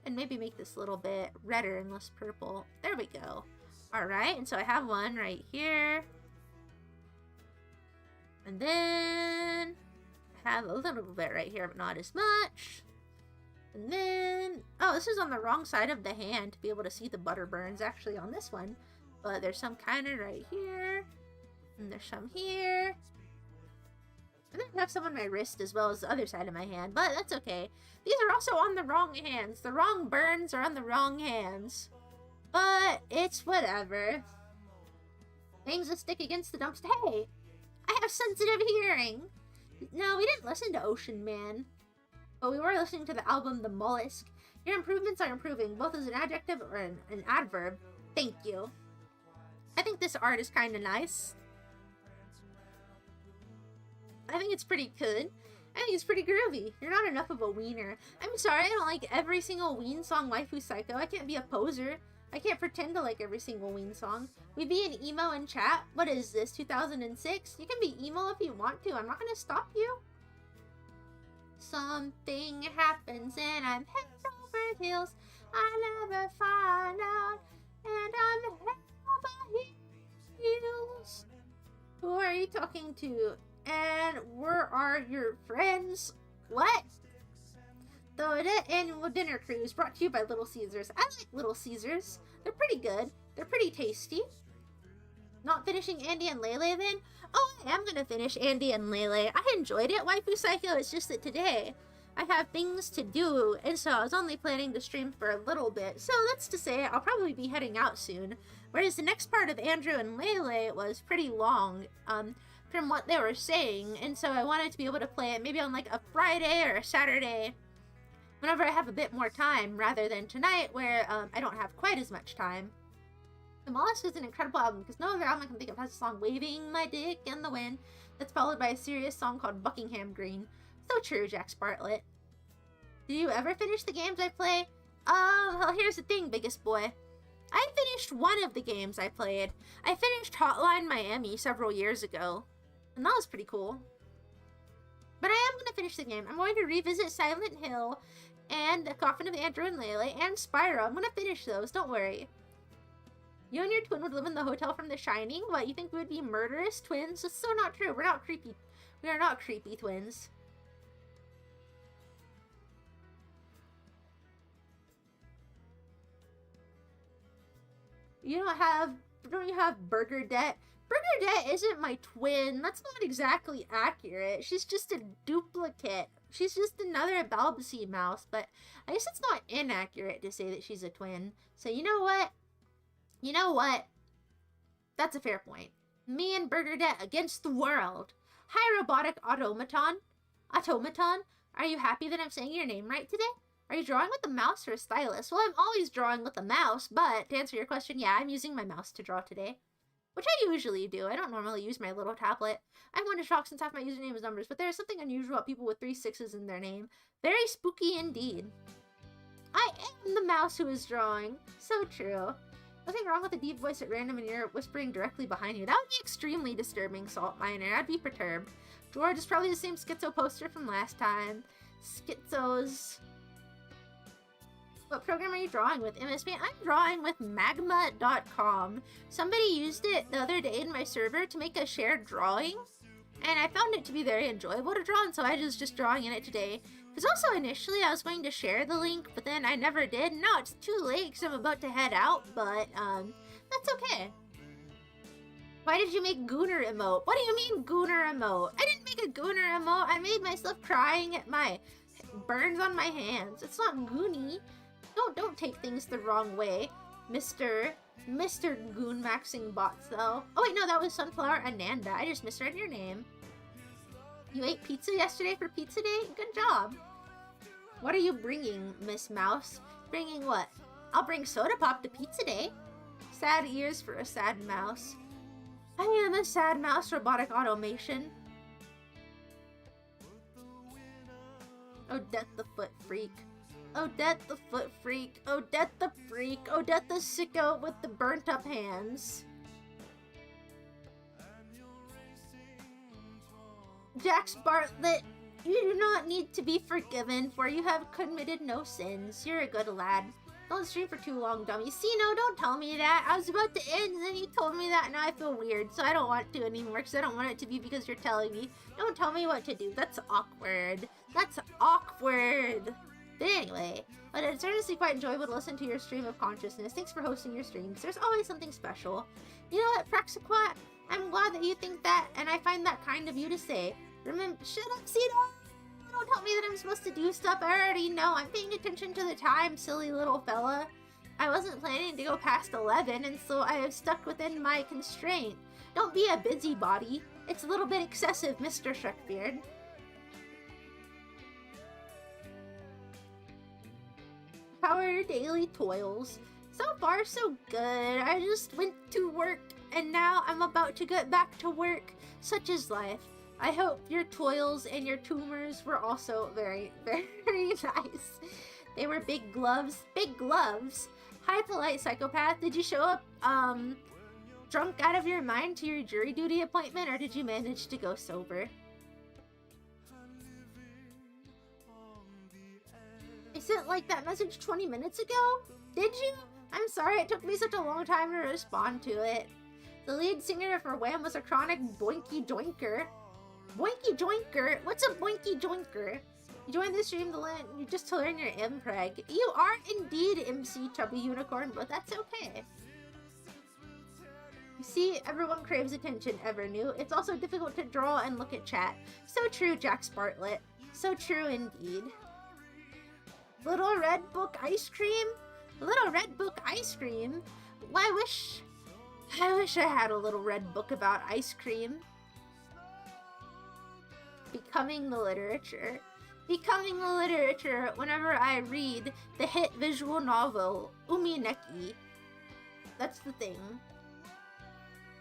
And maybe make this a little bit redder and less purple. There we go. Alright, and so I have one right here. And then I have a little bit right here, but not as much. And then, oh, this is on the wrong side of the hand to be able to see the butter burns actually on this one. But there's some kind of right here. And there's some here. And then I have some on my wrist as well as the other side of my hand, but that's okay. These are also on the wrong hands. The wrong burns are on the wrong hands. But it's whatever. Things that stick against the dumpster. Hey! I have sensitive hearing! No, we didn't listen to Ocean Man. But we were listening to the album The Mollusk. Your improvements are improving, both as an adjective or an adverb. Thank you. I think this art is kind of nice. I think it's pretty good. I think it's pretty groovy. You're not enough of a wiener. I'm sorry, I don't like every single ween song Waifu Psycho. I can't be a poser. I can't pretend to like every single ween song. We be an emo in chat. What is this, 2006? You can be emo if you want to. I'm not gonna stop you. Something happens and I'm head over heels. I never find out. And I'm head over heels. Who are you talking to? And where are your friends? What? The Odette Annual Dinner Cruise brought to you by Little Caesars. I like Little Caesars. They're pretty good. They're pretty tasty. Not finishing Andy and Lele then? Oh, I am gonna finish Andy and Lele. I enjoyed it, Waifu Psycho. It's just that today I have things to do, and so I was only planning to stream for a little bit. So that's to say, I'll probably be heading out soon. Whereas the next part of Andrew and Lele was pretty long, from what they were saying, and so I wanted to be able to play it maybe on like a Friday or a Saturday whenever I have a bit more time, rather than tonight where I don't have quite as much time. The Mollusk is an incredible album because no other album I can think of has a song Waving My Dick in the Wind that's followed by a serious song called Buckingham Green. So true, Jack Bartlett. Did you ever finish the games I play? Well, here's the thing, biggest boy. I finished one of the games I played. I finished Hotline Miami several years ago, and that was pretty cool. But I am going to finish the game. I'm going to revisit Silent Hill and The Coffin of Andrew and Lele and Spyro. I'm going to finish those, don't worry. You and your twin would live in the hotel from The Shining? What, you think we would be murderous twins? That's so not true. We're not creepy. We are not creepy twins. Don't you have Burger Debt? Burger Debt isn't my twin. That's not exactly accurate. She's just a duplicate. She's just another Balbusy mouse, but I guess it's not inaccurate to say that she's a twin. So you know what? You know what? That's a fair point. Me and Burger Debt against the world. Hi, robotic automaton. Automaton, are you happy that I'm saying your name right today? Are you drawing with a mouse or a stylus? Well, I'm always drawing with a mouse, but to answer your question, yeah, I'm using my mouse to draw today. Which I usually do. I don't normally use my little tablet. I'm going to shock since half my username is numbers, but there is something unusual about people with 3 6s in their name. Very spooky indeed. I am the mouse who is drawing. So true. Nothing wrong with a deep voice at random and you're whispering directly behind you. That would be extremely disturbing, Salt Miner. I'd be perturbed. George is probably the same schizo poster from last time. Schizos. What program are you drawing with, MSP? I'm drawing with magma.com. Somebody used it the other day in my server to make a shared drawing, and I found it to be very enjoyable to draw, and so I was just drawing in it today. Because also initially I was going to share the link, but then I never did. Now it's too late because I'm about to head out, but that's okay. Why did you make Gooner emote? What do you mean Gooner emote? I didn't make a Gooner emote. I made myself crying at my burns on my hands. It's not Goonie. Don't take things the wrong way, Mr. Goon Maxing Bots, though. Oh wait, no, that was Sunflower Ananda. I just misread your name. You ate pizza yesterday for pizza day? Good job. What are you bringing, Miss Mouse? Bringing what? I'll bring soda pop to pizza day. Sad ears for a sad mouse. I am a sad mouse robotic automation. Odette the foot freak. Odette the foot freak. Odette the freak. Odette the sicko with the burnt up hands. Jax Bartlett, you do not need to be forgiven, for you have committed no sins. You're a good lad. Don't stream for too long, dummy. See, no, don't tell me that. I was about to end, and then you told me that, and now I feel weird, so I don't want to anymore, because I don't want it to be because you're telling me. Don't tell me what to do. That's awkward. That's awkward. But anyway, but it's earnestly quite enjoyable to listen to your stream of consciousness. Thanks for hosting your streams. There's always something special. You know what, Praxiquat? I'm glad that you think that, and I find that kind of you to say. Remember, shut up, Cito! Don't tell me that I'm supposed to do stuff. I already know. I'm paying attention to the time, silly little fella. I wasn't planning to go past 11, and so I have stuck within my constraint. Don't be a busybody. It's a little bit excessive, Mr. Shrekbeard. How are your daily toils? So far, so good. I just went to work, and now I'm about to get back to work. Such is life. I hope your toils and your tumors were also very, very nice. They were big gloves. Big gloves? Hi, polite psychopath. Did you show up, drunk out of your mind to your jury duty appointment, or did you manage to go sober? I sent, like, that message 20 minutes ago? Did you? I'm sorry it took me such a long time to respond to it. The lead singer for Wham was a chronic boinky joinker. Boinky joinker? What's a boinky joinker? You joined the stream just to learn your impreg. You are indeed MC Chubby Unicorn, but that's okay. You see, everyone craves attention, ever knew. It's also difficult to draw and look at chat. So true, Jax Bartlett. So true indeed. Little Red Book ice cream? Little Red Book ice cream? Well, I wish I had a little red book about ice cream. Becoming the literature. Becoming the literature whenever I read the hit visual novel, Umineki. That's the thing.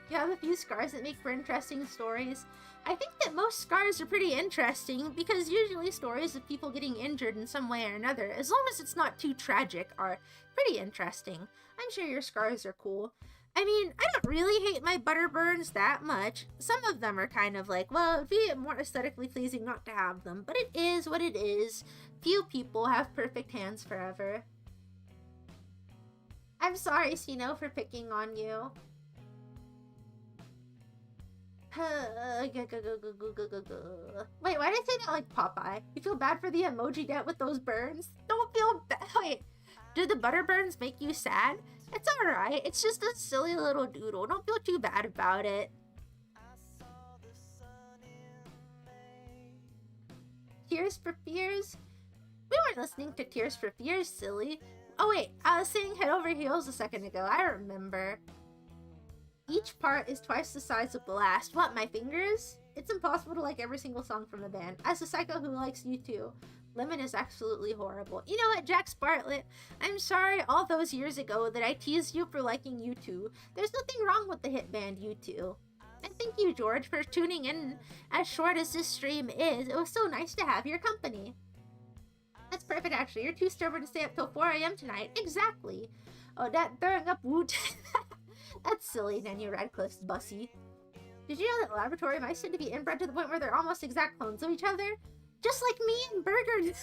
You have a few scars that make for interesting stories. I think that most scars are pretty interesting because usually stories of people getting injured in some way or another, as long as it's not too tragic, are pretty interesting. I'm sure your scars are cool. I mean, I don't really hate my butter burns that much. Some of them are kind of like, well, it'd be more aesthetically pleasing not to have them, but it is what it is. Few people have perfect hands forever. I'm sorry, Sino, for picking on you. Wait, why did I say that like Popeye? You feel bad for the emoji debt with those burns? Don't feel bad. Wait, did the butter burns make you sad? It's alright. It's just a silly little doodle. Don't feel too bad about it. Tears for Fears? We weren't listening to Tears for Fears, silly. Oh wait, I was saying Head Over Heels a second ago. I remember. Each part is twice the size of the last. What, my fingers? It's impossible to like every single song from the band. As a psycho who likes U2, Lemon is absolutely horrible. You know what, Jax Bartlett? I'm sorry all those years ago that I teased you for liking U2. There's nothing wrong with the hit band U2. And thank you, George, for tuning in. As short as this stream is, it was so nice to have your company. That's perfect, actually. You're too stubborn to stay up till 4 a.m. tonight. Exactly. Oh, that throwing up woot. That's silly, Daniel Radcliffe's bussy. Did you know that laboratory mice tend to be inbred to the point where they're almost exact clones of each other? Just like me and Burger...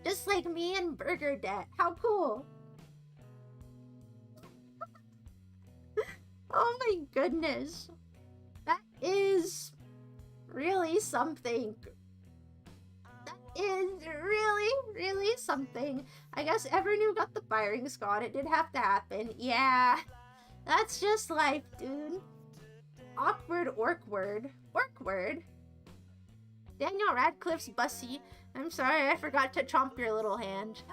Just like me and Burgerdet. How cool. Oh my goodness. That is really something. That is really, really something. I guess Evernew got the firing squad. It did have to happen. Yeah. That's just life, dude. Awkward orc word. Orc word. Daniel Radcliffe's bussy. I'm sorry, I forgot to chomp your little hand.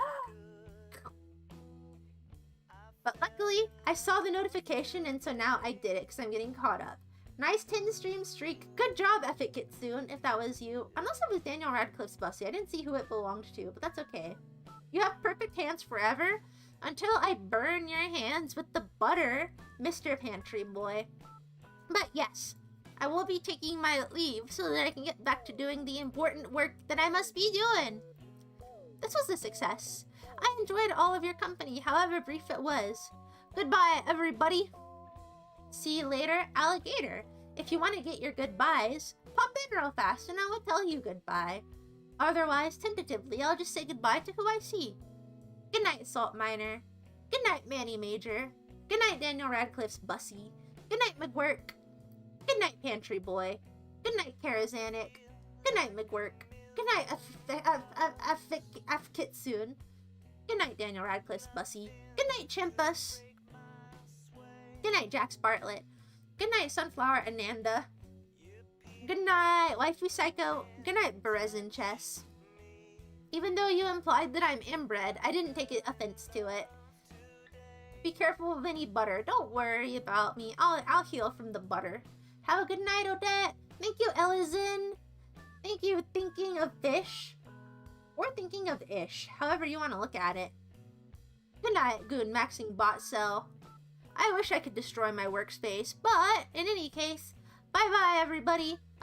But luckily, I saw the notification, and so now I did it, because I'm getting caught up. Nice 10-stream streak. Good job, Epic Kitsune, if that was you. Unless it was Daniel Radcliffe's bussy. I didn't see who it belonged to, but that's okay. You have perfect hands forever? until I burn your hands with the butter, Mr. Pantry Boy. But yes, I will be taking my leave so that I can get back to doing the important work that I must be doing. This was a success. I enjoyed all of your company, however brief it was. Goodbye, everybody. See you later, alligator. If you want to get your goodbyes, pop in real fast and I will tell you goodbye. Otherwise, tentatively, I'll just say goodbye to who I see. Good night, Salt Miner. Good night, Manny Major. Good night, Daniel Radcliffe's Bussy. Good night, McGurk. Good night, Pantry Boy. Good night, Karazanic. Good night, McGurk. Good night, Kitsune. Good night, Daniel Radcliffe's Bussy. Good night, Chimpus. Good night, Jax Bartlett. Good night, Sunflower Ananda. Good night, Waifu Psycho. Good night, Berezin Chess. Even though you implied that I'm inbred, I didn't take offense to it. Be careful of any butter. Don't worry about me. I'll heal from the butter. Have a good night, Odette. Thank you, Elizin. Thank you, thinking of fish. Or thinking of ish, however you want to look at it. Good night, Goon Maxing Bot Cell. I wish I could destroy my workspace, but in any case, bye-bye, everybody.